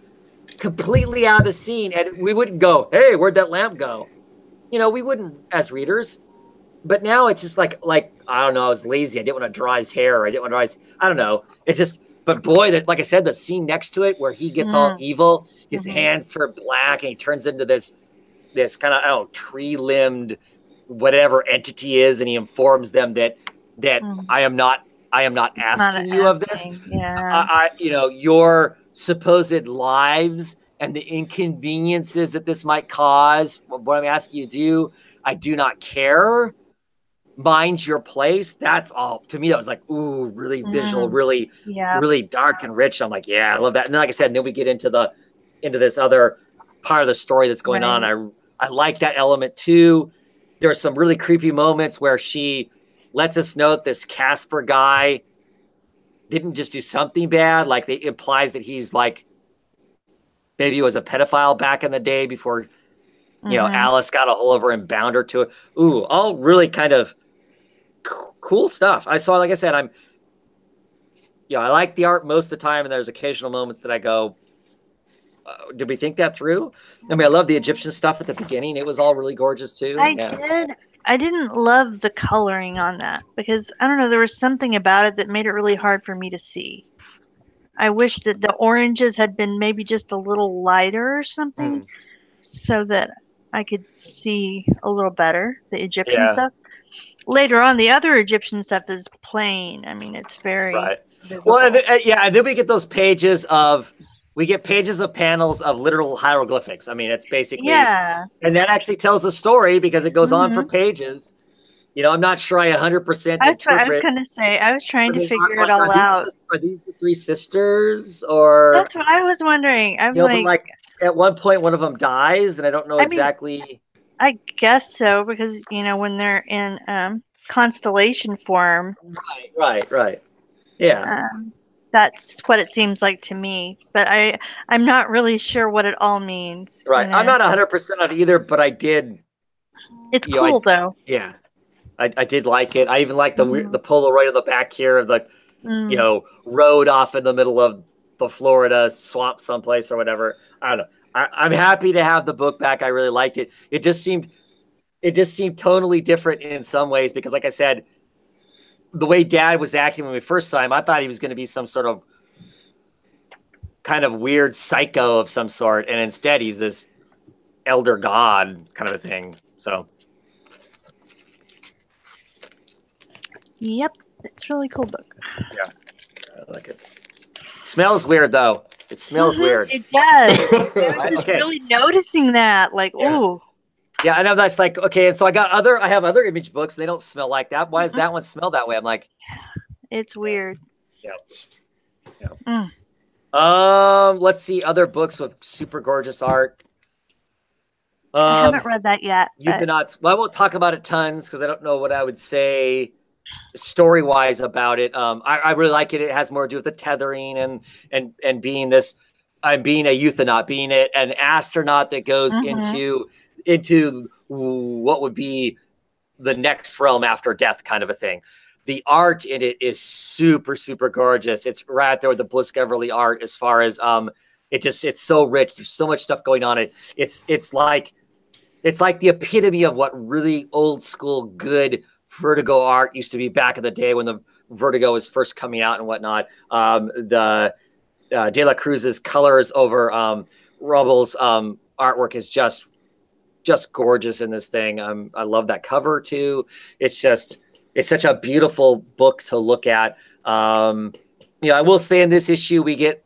completely out of the scene and we wouldn't go, hey, where'd that lamp go? You know, we wouldn't as readers. But now it's just like I don't know, I was lazy. I didn't want to draw his hair. I didn't want to draw his, I don't know. It's just, but boy, that, like I said, the scene next to it where he gets all evil, his hands turn black and he turns into this kind of, I don't know, tree-limbed whatever entity is, and he informs them that I am not asking you of this. Yeah. You know, your supposed lives and the inconveniences that this might cause, what I'm asking you to do, I do not care. Mind your place. That's all. To me, that was like, ooh, really visual, really dark and rich. I'm like, yeah, I love that. And then, like I said, then we get into this other part of the story that's going on. I like that element too. There are some really creepy moments where she lets us know that this Casper guy didn't just do something bad. Like it implies that he's like, maybe he was a pedophile back in the day before, you know, Alice got a hold of her and bound her to it. Ooh, all really kind of cool stuff. I saw, like I said, I like the art most of the time, and there's occasional moments that I go, did we think that through? I mean, I love the Egyptian stuff at the beginning. It was all really gorgeous too. I didn't love the coloring on that because, I don't know, there was something about it that made it really hard for me to see. I wish that the oranges had been maybe just a little lighter or something so that I could see a little better the Egyptian stuff. Later on, the other Egyptian stuff is plain. I mean, it's very visible. Well, and then we get those pages of panels of literal hieroglyphics. I mean, it's basically and that actually tells a story because it goes on for pages. You know, I'm not sure I 100% I was going to say, I was trying to figure it all out. Are these the three sisters, or that's what I was wondering. I'm like at one point one of them dies, and I don't know exactly. I guess so, because, you know, when they're in constellation form. Right. Yeah. That's what it seems like to me. But I'm not really sure what it all means. Right. You know? I'm not 100% on either, but I did. It's cool, though. Yeah. I did like it. I even like the Polaroid on the back here of the, you know, road off in the middle of the Florida swamp someplace or whatever. I don't know. I'm happy to have the book back. I really liked it. It just seemed totally different in some ways because, like I said, the way Dad was acting when we first saw him, I thought he was going to be some sort of kind of weird psycho of some sort, and instead he's this elder god kind of a thing. So, yep, it's a really cool book. Yeah, I like it. Smells weird though. It smells weird. It does. I was really noticing that. Like, ooh. Yeah, I know that's like, okay, and so I have other image books. They don't smell like that. Why does that one smell that way? I'm like, it's weird. Yeah. Let's see other books with super gorgeous art. I haven't read that yet. Euthanauts. Well, I won't talk about it tons because I don't know what I would say story-wise about it. I really like it. It has more to do with the tethering and being this. I'm being a euthanaut, being an astronaut that goes into what would be the next realm after death, kind of a thing. The art in it is super, super gorgeous. It's right there with the Bliss Everly art as far as it's so rich. There's so much stuff going on. It's like the epitome of what really old school good Vertigo art used to be back in the day when the Vertigo was first coming out and whatnot. The De La Cruz's colors over Rubble's artwork is just gorgeous in this thing. I love that cover too. It's such a beautiful book to look at. I will say in this issue we get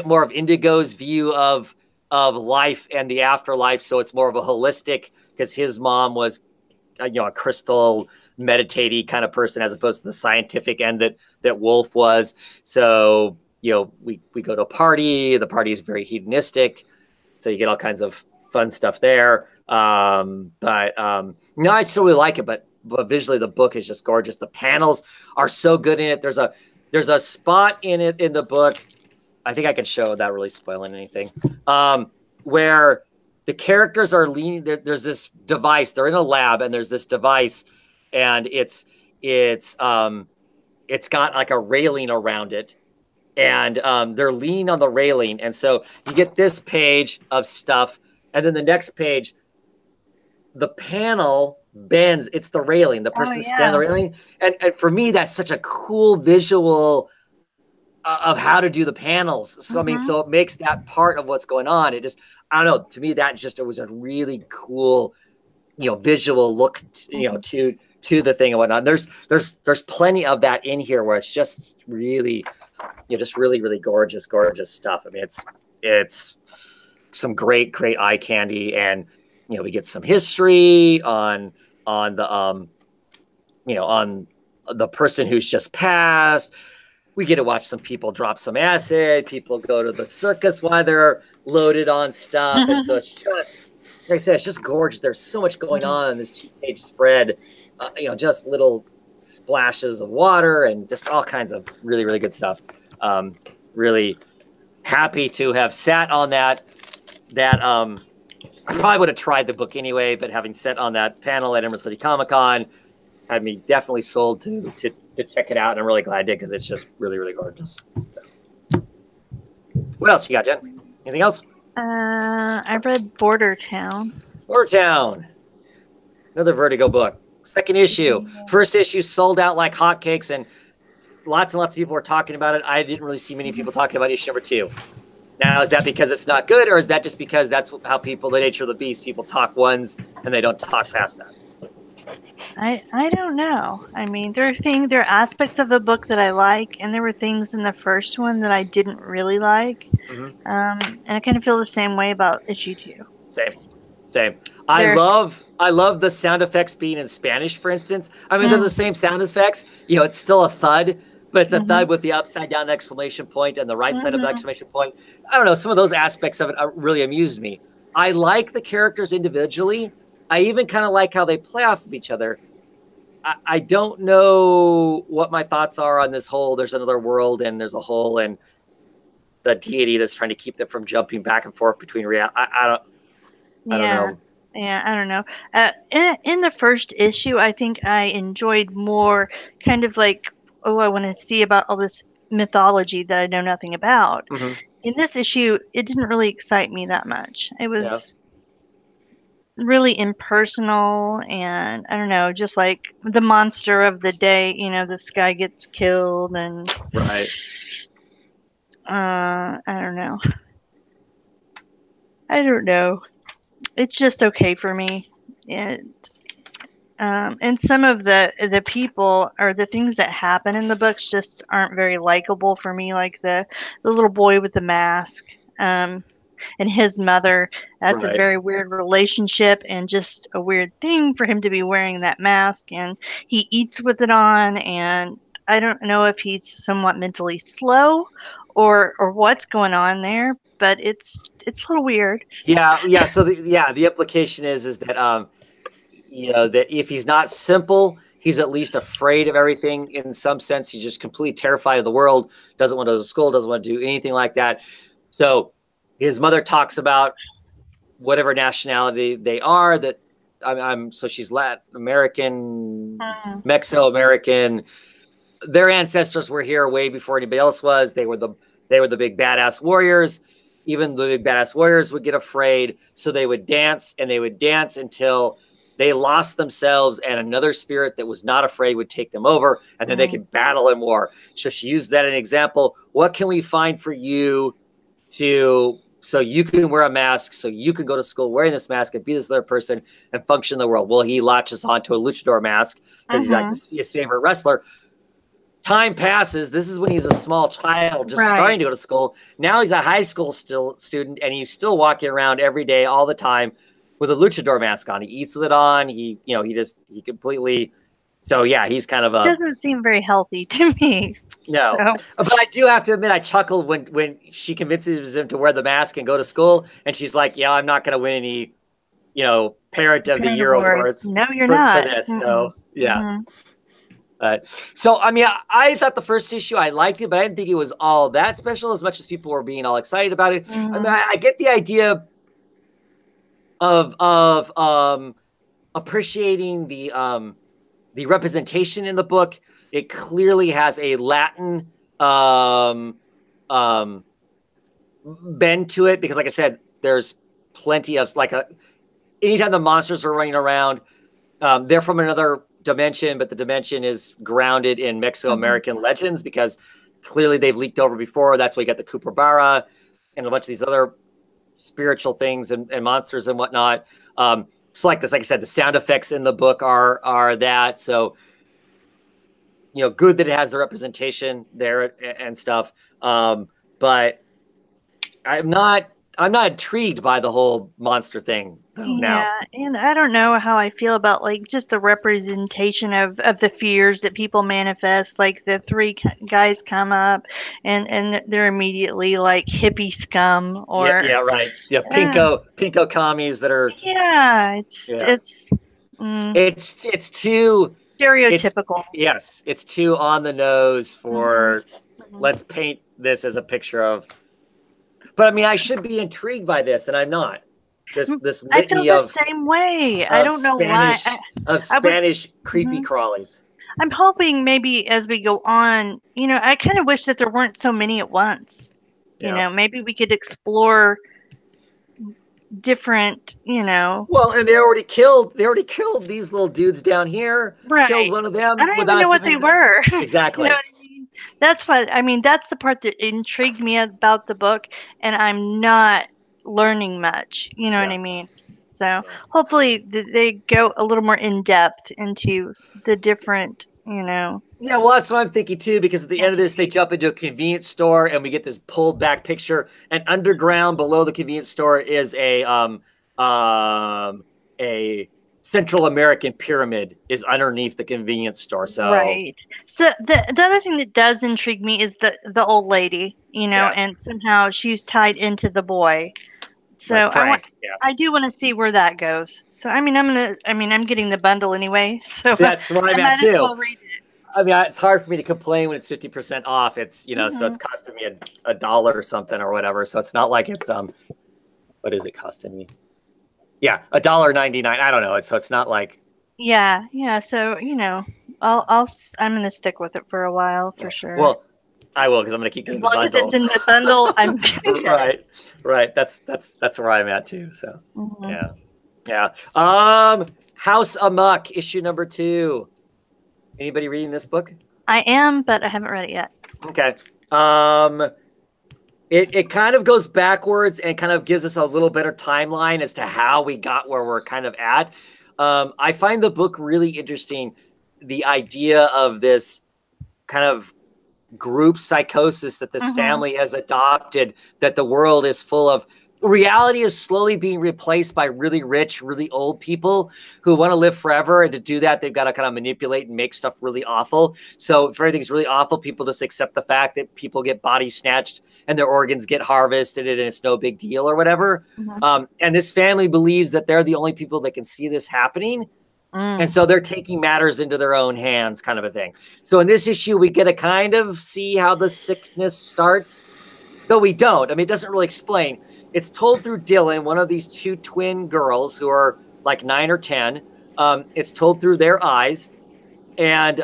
more of Indigo's view of life and the afterlife, so it's more of a holistic, because his mom was a crystal meditative kind of person as opposed to the scientific end that Wolf was. So we go to a party. The party is very hedonistic, so you get all kinds of fun stuff there. No, I still really like it, but visually the book is just gorgeous. The panels are so good in it. There's a spot in it in the book. I think I can show without really spoiling anything. Where the characters are leaning. There's this device. They're in a lab, and there's this device, and it's got like a railing around it, and they're leaning on the railing, and so you get this page of stuff, and then the next page, the panel bends. It's the railing. The person standing on the railing, and for me, that's such a cool visual of how to do the panels. So I mean, so it makes that part of what's going on. It just, I don't know. To me, it was a really cool, visual look, to the thing and whatnot. There's plenty of that in here where it's just really, just really, really gorgeous stuff. I mean, it's some great eye candy, and we get some history on the on the person who's just passed. We get to watch some people drop some acid. People go to the circus while they're loaded on stuff. And so it's just, like I said, it's just gorgeous. There's so much going on in this 2-page spread. Just little splashes of water and just all kinds of really, really good stuff. Really happy to have sat on that. I probably would have tried the book anyway, but having sat on that panel at Emerald City Comic Con had me definitely sold to check it out, and I'm really glad I did because it's just really, really gorgeous. So. What else you got, Jen? Anything else? I read Border Town. Border Town, another Vertigo book. Second issue. First issue sold out like hotcakes, and lots of people were talking about it. I didn't really see many people talking about issue number 2. Now, is that because it's not good, or is that just because that's how the nature of the beast, people talk once and they don't talk past that? I don't know. I mean, there are aspects of the book that I like, and there were things in the first one that I didn't really like. And I kind of feel the same way about issue 2. Same. I love the sound effects being in Spanish, for instance. I mean, they're the same sound effects. It's still a thud, but it's a thud with the upside down exclamation point and the right side of the exclamation point. I don't know. Some of those aspects of it really amused me. I like the characters individually. I even kind of like how they play off of each other. I don't know what my thoughts are on this whole, there's another world and there's a hole and the deity that's trying to keep them from jumping back and forth between reality. I don't know. Yeah, I don't know. In the first issue, I think I enjoyed more kind of like, I want to see about all this mythology that I know nothing about. In this issue, it didn't really excite me that much. It was really impersonal, and I don't know, just like the monster of the day, this guy gets killed, and I don't know. It's just okay for me. And some of the people or the things that happen in the books just aren't very likable for me, like the little boy with the mask. And his mother, that's a very weird relationship and just a weird thing for him to be wearing that mask, and he eats with it on, and I don't know if he's somewhat mentally slow or what's going on there, but it's a little weird. So the implication is that that if he's not simple, he's at least afraid of everything in some sense. He's just completely terrified of the world, doesn't want to go to school, doesn't want to do anything like that. So his mother talks about whatever nationality they are. That so she's Latin American, Mexico-American. Their ancestors were here way before anybody else was. They were the big badass warriors. Even the big badass warriors would get afraid, so they would dance, and they would dance until they lost themselves, and another spirit that was not afraid would take them over, and then they could battle in war. So she used that as an example. What can we find for you so you can wear a mask, so you can go to school wearing this mask and be this other person and function in the world? Well, he latches onto a luchador mask because he's like his favorite wrestler. Time passes. This is when he's a small child just starting to go to school. Now he's a high school student, and he's still walking around every day, all the time, with a luchador mask on. He eats with it on. He completely. So yeah, he's kind of a. It doesn't seem very healthy to me. No, but I do have to admit, I chuckled when she convinces him to wear the mask and go to school, and she's like, "Yeah, I'm not going to win any, Parent of the Year awards. No, you're not. For this." So yeah. So I mean, I thought the first issue, I liked it, but I didn't think it was all that special as much as people were being all excited about it. I mean, I get the idea of appreciating the representation in the book. It clearly has a Latin bend to it because, like I said, there's plenty of anytime the monsters are running around, they're from another dimension, but the dimension is grounded in Mesoamerican legends because clearly they've leaked over before. That's why you got the Cooperbara and a bunch of these other spiritual things and monsters and whatnot. So like I said, the sound effects in the book are that. So, good that it has the representation there and stuff. But I'm not intrigued by the whole monster thing now. And I don't know how I feel about just the representation of the fears that people manifest. Like the three guys come up and they're immediately like hippie scum or right. Yeah, pinko commies that are it's too stereotypical. It's too on the nose for let's paint this as a picture of. But I mean, I should be intrigued by this, and I'm not. This I feel the same way. I don't know why. Spanish creepy crawlies. I'm hoping maybe as we go on, I kind of wish that there weren't so many at once. Maybe we could explore different, Well, and they already killed these little dudes down here. Right. Killed one of them. I don't even know what they were. Exactly. You know what I mean? That's the part that intrigued me about the book, and I'm not learning much. You know what I mean? So hopefully they go a little more in depth into the different, Yeah, well, that's what I'm thinking too, because at the end of this, they jump into a convenience store and we get this pulled back picture. And underground below the convenience store is a Central American pyramid is underneath the convenience store. So right. So the other thing that does intrigue me is the old lady, and somehow she's tied into the boy. So like Frank, I do want to see where that goes. So I'm getting the bundle anyway. So that's what I'm at too. Well read it. I mean, it's hard for me to complain when it's 50% off. It's so it's costing me $1 or something or whatever. So it's not like it's what is it costing me? Yeah, $1.99. I don't know. It's not like. Yeah. So I'm gonna stick with it for a while for sure. Well, I will because I'm gonna keep getting the bundles. As long as it's in the bundle, I'm right. That's where I'm at too. So yeah. House Amok issue number 2. Anybody reading this book? I am, but I haven't read it yet. Okay. It kind of goes backwards and kind of gives us a little better timeline as to how we got where we're kind of at. I find the book really interesting. The idea of this kind of group psychosis that this family has adopted, that the world is full of. Reality is slowly being replaced by really rich, really old people who want to live forever. And to do that, they've got to kind of manipulate and make stuff really awful. So if everything's really awful, people just accept the fact that people get body snatched and their organs get harvested and it's no big deal or whatever. And this family believes that they're the only people that can see this happening. And so they're taking matters into their own hands, kind of a thing. So in this issue, we get to kind of see how the sickness starts, though we don't. I mean, it doesn't really explain. It's told through Dylan, one of these 2 twin girls who are like 9 or 10. It's told through their eyes. And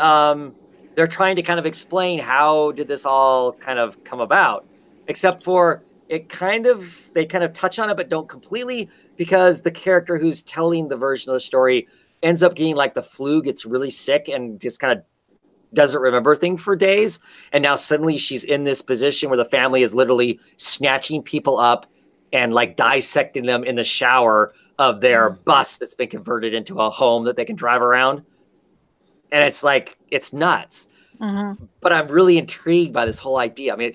they're trying to kind of explain how did this all kind of come about. Except for they kind of touch on it, but don't completely, because the character who's telling the version of the story ends up getting like the flu, gets really sick, and just kind of doesn't remember things for days. And now suddenly she's in this position where the family is literally snatching people up and like dissecting them in the shower of their bus that's been converted into a home that they can drive around. And it's like, it's nuts. But I'm really intrigued by this whole idea. I mean,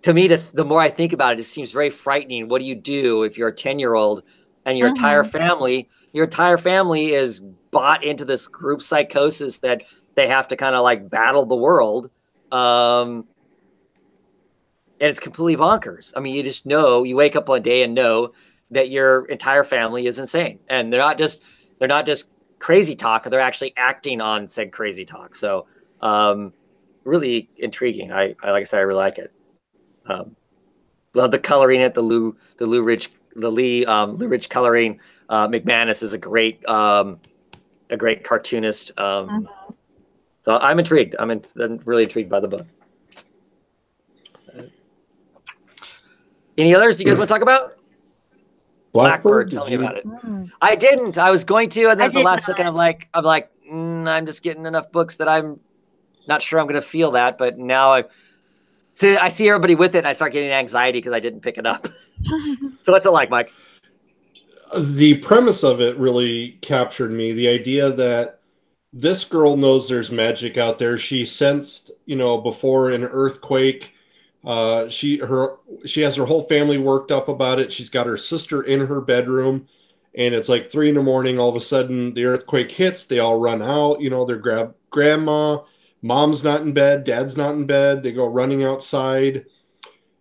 to me, the more I think about it, it seems very frightening. What do you do if you're a 10-year-old and your entire family is bought into this group psychosis that they have to kind of like battle the world? And it's completely bonkers. I mean, you just know, you wake up one day and know that your entire family is insane. And they're not just crazy talk, they're actually acting on said crazy talk. So really intriguing. I like I said, I really like it. Love the coloring it, the Lou Ridge Lou Ridge coloring. McManus is a great cartoonist. So I'm intrigued. I'm really intrigued by the book. Any others you guys want to talk about? Blackbird, tell me about it. I didn't. I was going to, and then at the last second, I'm like, I'm just getting enough books that I'm not sure I'm going to feel that. But now I see everybody with it, and I start getting anxiety because I didn't pick it up. So what's it like, Mike? The premise of it really captured me. The idea that this girl knows there's magic out there. She sensed, before an earthquake. She has her whole family worked up about it. She's got her sister in her bedroom, and it's like 3 a.m. All of a sudden, the earthquake hits. They all run out. They grab grandma. Mom's not in bed. Dad's not in bed. They go running outside,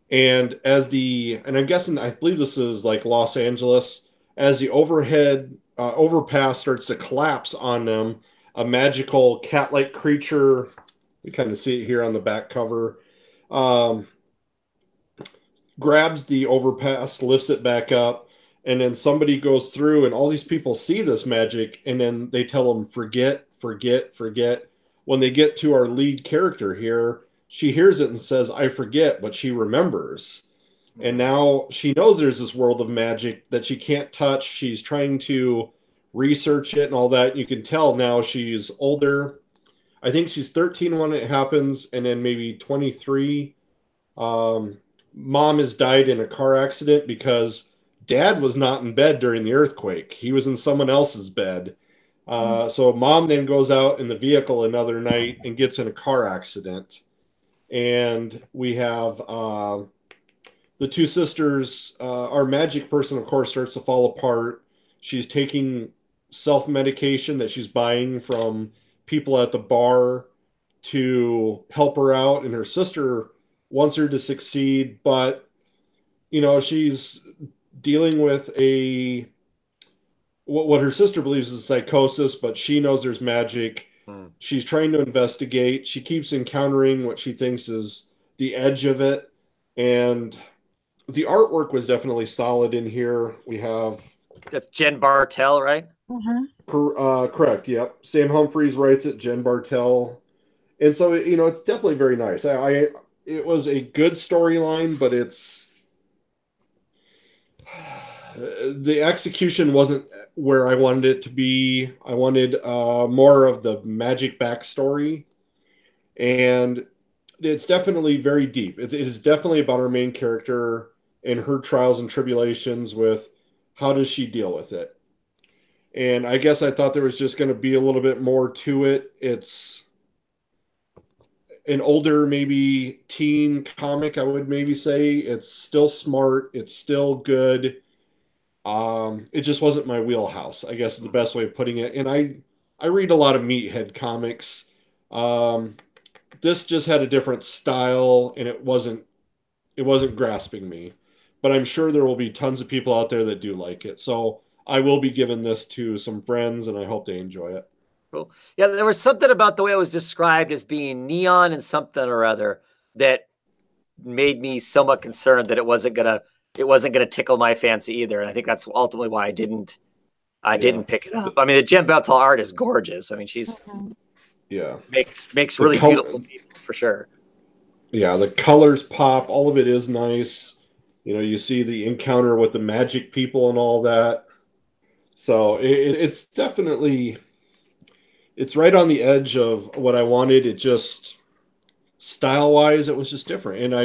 and and I'm guessing, I believe this is like Los Angeles. As the overpass starts to collapse on them, a magical cat-like creature. We kind of see it here on the back cover. Grabs the overpass, lifts it back up, and then somebody goes through, and all these people see this magic, and then they tell them, forget. When they get to our lead character here, she hears it and says, I forget, but she remembers. And now she knows there's this world of magic that she can't touch. She's trying to research it and all that. You can tell now she's older. I think she's 13 when it happens, and then maybe 23. Mom has died in a car accident because Dad was not in bed during the earthquake. He was in someone else's bed. So Mom then goes out in the vehicle another night and gets in a car accident. And we have the two sisters. Our magic person, of course, starts to fall apart. She's taking self-medication that she's buying from people at the bar to help her out. And her sister wants her to succeed, but she's dealing with what her sister believes is psychosis, but she knows there's magic. She's trying to investigate. She keeps encountering what she thinks is the edge of it, and the artwork was definitely solid in here. We have that's Jen Bartel, right? Correct. Yep. Sam Humphries writes it. Jen Bartel, and so it's definitely very nice. It was a good storyline, but the execution wasn't where I wanted it to be. I wanted more of the magic backstory, and it's definitely very deep. It is definitely about our main character and her trials and tribulations with how does she deal with it. And I guess I thought there was just going to be a little bit more to it. It's an older, maybe teen comic, I would maybe say. It's still smart. It's still good. It just wasn't my wheelhouse, I guess is the best way of putting it. And I read a lot of meathead comics. This just had a different style, and it wasn't grasping me. But I'm sure there will be tons of people out there that do like it. So I will be giving this to some friends, and I hope they enjoy it. Cool. Yeah, there was something about the way it was described as being neon and something or other that made me somewhat concerned that it wasn't gonna tickle my fancy either. And I think that's ultimately why I didn't pick it up. I mean, the Jen Bartel art is gorgeous. I mean, she's makes really beautiful people for sure. Yeah, the colors pop. All of it is nice. You see the encounter with the magic people and all that. So it's definitely, it's right on the edge of what I wanted. It just, style-wise, it was just different. And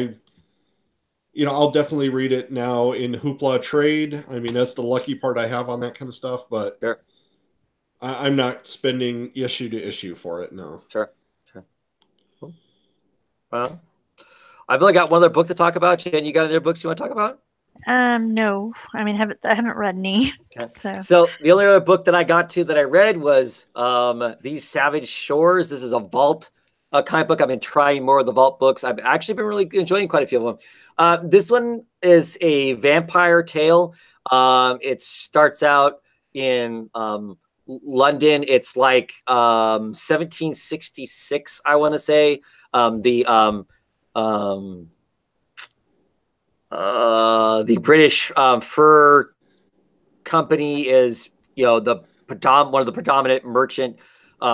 I'll definitely read it now in Hoopla trade. I mean, that's the lucky part I have on that kind of stuff, but sure. I'm not spending issue to issue for it, no. Sure. Cool. Well, I've only got one other book to talk about. Jen, you got any other books you want to talk about? No. I mean, I haven't read any. Okay. So the only other book that I got to that I read was These Savage Shores. This is a Vault comic book. I've been trying more of the Vault books. I've actually been really enjoying quite a few of them. This one is a vampire tale. It starts out in London. It's like 1766, I want to say. the British fur company is, one of the predominant merchant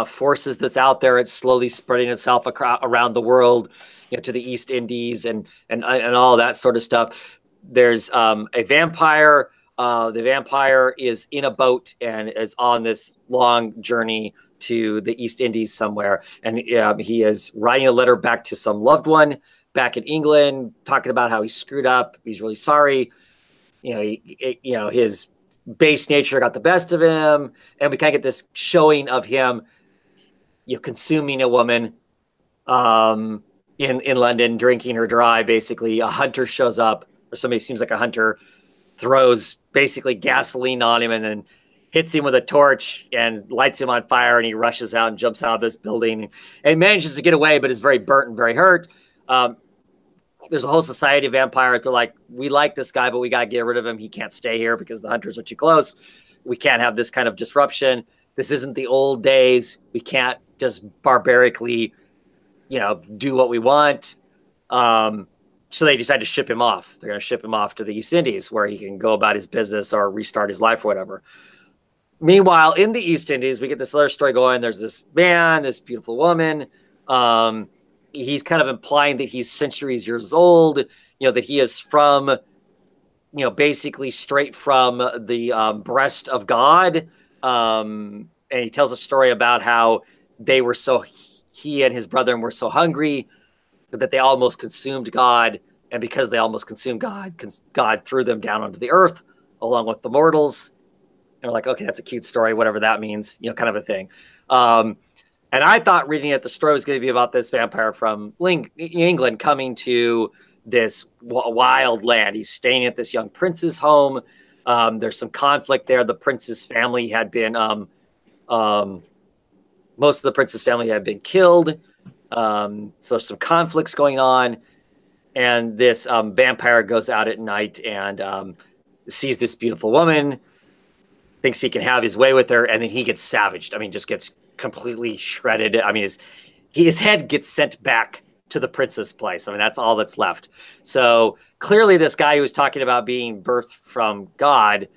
forces that's out there. It's slowly spreading itself around the world, to the East Indies and all that sort of stuff. There's a vampire. The vampire is in a boat and is on this long journey to the East Indies somewhere. And he is writing a letter back to some loved one back in England, talking about how he screwed up. He's really sorry. His base nature got the best of him. And we kind of get this showing of him, consuming a woman in London, drinking her dry. Basically, a hunter shows up, or somebody seems like a hunter, throws basically gasoline on him and then hits him with a torch and lights him on fire, and he rushes out and jumps out of this building and manages to get away, but is very burnt and very hurt. There's a whole society of vampires. They're like, we like this guy, but we got to get rid of him. He can't stay here because the hunters are too close. We can't have this kind of disruption. This isn't the old days. We can't just barbarically, do what we want. So they decide to ship him off. They're going to ship him off to the East Indies where he can go about his business or restart his life or whatever. Meanwhile, in the East Indies, we get this other story going. There's this man, this beautiful woman. He's kind of implying that he's centuries years old, that he is from, basically straight from the breast of God. And he tells a story about how he and his brother were so hungry that they almost consumed God. And because they almost consumed God, God threw them down onto the earth along with the mortals. And we're like, okay, that's a cute story, whatever that means, kind of a thing. And I thought reading it, the story was going to be about this vampire from England coming to this wild land. He's staying at this young prince's home. There's some conflict there. The prince's family had been, most of the prince's family had been killed. So there's some conflicts going on. And this vampire goes out at night and sees this beautiful woman, thinks he can have his way with her, and then he gets savaged. I mean, just gets completely shredded. I mean, his head gets sent back to the prince's place. I mean, that's all that's left. So clearly this guy who was talking about being birthed from God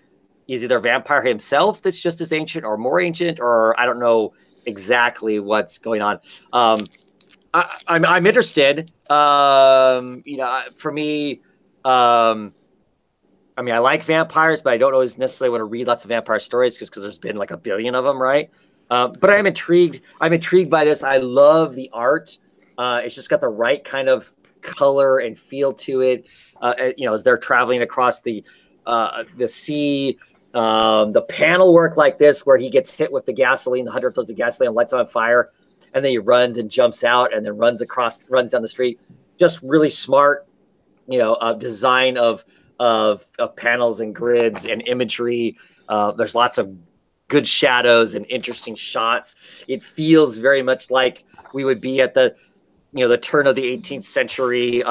is either a vampire himself that's just as ancient or more ancient, or I don't know exactly what's going on. I'm interested. For me, I like vampires, but I don't always necessarily want to read lots of vampire stories because there's been like a billion of them, right? But I'm intrigued. I'm intrigued by this. I love the art. It's just got the right kind of color and feel to it. As they're traveling across the sea, the panel work like this, where he gets hit with the gasoline, the hunter throws the gasoline and lights it on fire, and then he runs and jumps out and then runs down the street. Just really smart, design of panels and grids and imagery. There's lots of good shadows and interesting shots. It feels very much like we would be at the turn of the 18th century,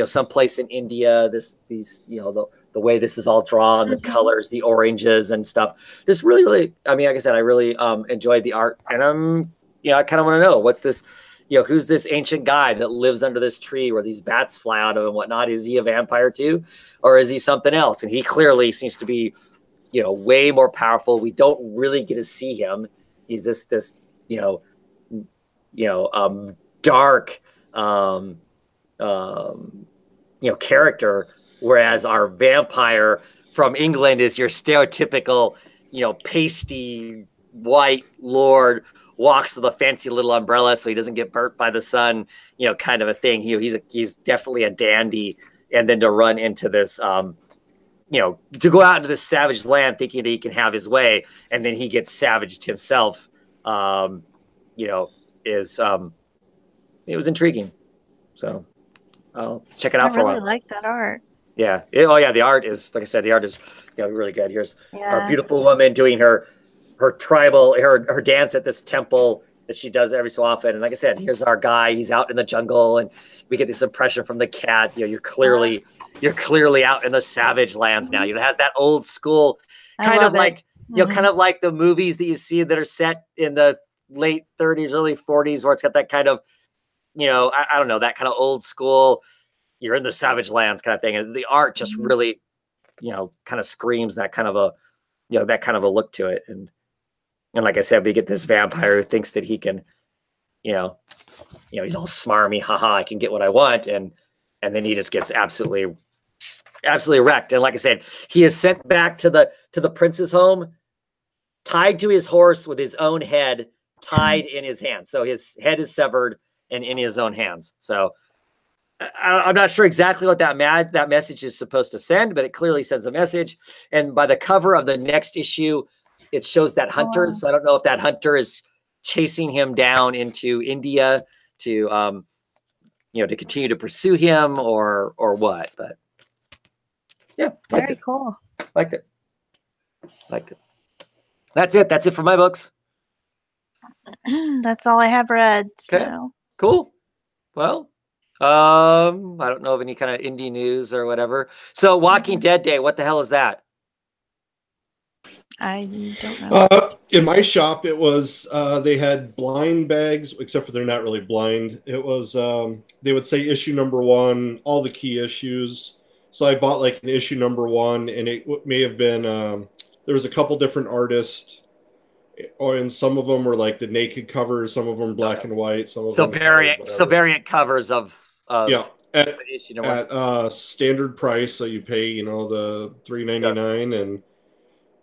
someplace in India. The way this is all drawn, the colors, the oranges and stuff. Just really, really. I mean, like I said, I really enjoyed the art, and I kind of want to know what's this. Who's this ancient guy that lives under this tree where these bats fly out of and whatnot? Is he a vampire too, or is he something else? And he clearly seems to be, way more powerful. We don't really get to see him. He's this dark, character, whereas our vampire from England is your stereotypical, pasty white lord, walks with a fancy little umbrella so he doesn't get burnt by the sun, kind of a thing. He's definitely a dandy. And then to run into this, to go out into this savage land thinking that he can have his way, and then he gets savaged himself, it was intriguing. So I'll check it out for a while. I really like that art. Yeah. The art is, like I said, really good. Here's our beautiful woman doing her tribal, her dance at this temple that she does every so often. And like I said, here's our guy. He's out in the jungle, and we get this impression from the cat. You're clearly out in the savage lands now. It has that old school kind of like, kind of like the movies that you see that are set in the late 30s, early 40s, where it's got that kind of, I don't know, that kind of old school, you're in the savage lands kind of thing. And the art just really, kind of screams that kind of a, that kind of a look to it. And like I said, we get this vampire who thinks that he can, he's all smarmy, haha, I can get what I want. And then he just gets absolutely wrecked. And like I said, he is sent back to the prince's home, tied to his horse with his own head tied in his hands. So his head is severed and in his own hands. So I'm not sure exactly what that message is supposed to send, but it clearly sends a message. And by the cover of the next issue, it shows that hunter. So I don't know if that hunter is chasing him down into India to, to continue to pursue him or what. But yeah, very cool. Liked it. That's it. That's it for my books. That's all I have read. Okay. So Cool. Well, I don't know of any kind of indie news or whatever. So Walking Dead Day, what the hell is that? I don't know. In my shop, it was they had blind bags, except for they're not really blind. It was they would say issue number 1, all the key issues. So I bought like an issue number 1, and it may have been there was a couple different artists, and some of them were like the naked covers, some of them black and white, some of them variant covers of yeah at issue number 1. Standard price. So you pay the $3.99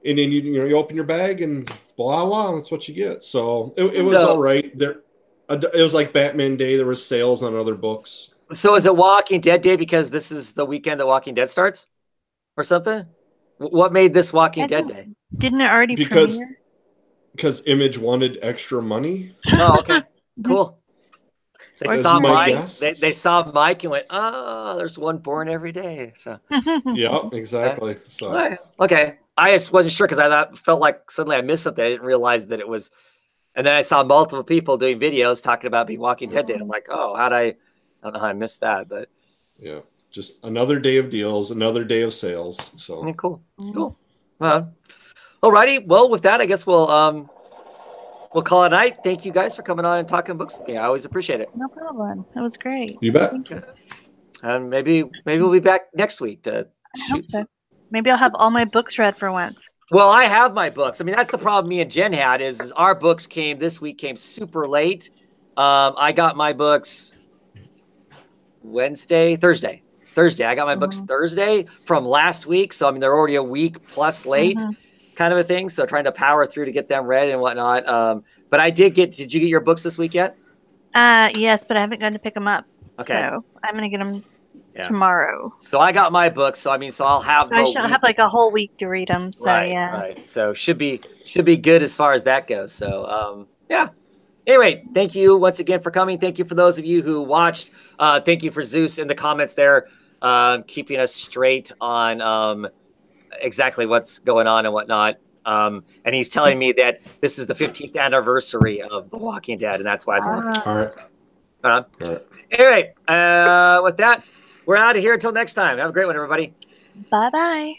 and then you open your bag and blah blah, that's what you get. So it was all right. There it was like Batman Day. There was sales on other books. So is it Walking Dead Day because this is the weekend that Walking Dead starts or something? What made this Walking Dead Day? Didn't it already premiere? Because Image wanted extra money. Oh, okay. Cool. They saw Mike. They saw Mike and went, "Oh, there's one born every day." So yeah, exactly. So okay. I just wasn't sure because I felt like suddenly I missed something. I didn't realize that it was. And then I saw multiple people doing videos talking about being Walking Dead Day. I'm like, oh, I don't know how I missed that, but yeah, just another day of deals, another day of sales. So yeah, cool. Well, alrighty. Well, with that, I guess we'll call it a night. Thank you guys for coming on and talking books with me. I always appreciate it. No problem. That was great. You bet. Thank you. And maybe we'll be back next week to shoot. So. Maybe I'll have all my books read for once. Well, I have my books. I mean, that's the problem me and Jen had is our books this week came super late. I got my books Thursday. I got my books Thursday from last week. So, I mean, they're already a week plus late kind of a thing. So trying to power through to get them read and whatnot. But did you get your books this week yet? Yes, but I haven't gone to pick them up. Okay. So I'm going to get them tomorrow. So I got my books. So, I mean, so I'll have I shall have like a whole week to read them. So, Right. So should be good as far as that goes. So, yeah. Anyway, thank you once again for coming. Thank you for those of you who watched. Thank you for Zeus in the comments there, keeping us straight on exactly what's going on and whatnot. And he's telling me that this is the 15th anniversary of The Walking Dead, and that's why it's Walking Dead. All right. Anyway, with that, we're out of here until next time. Have a great one, everybody. Bye-bye.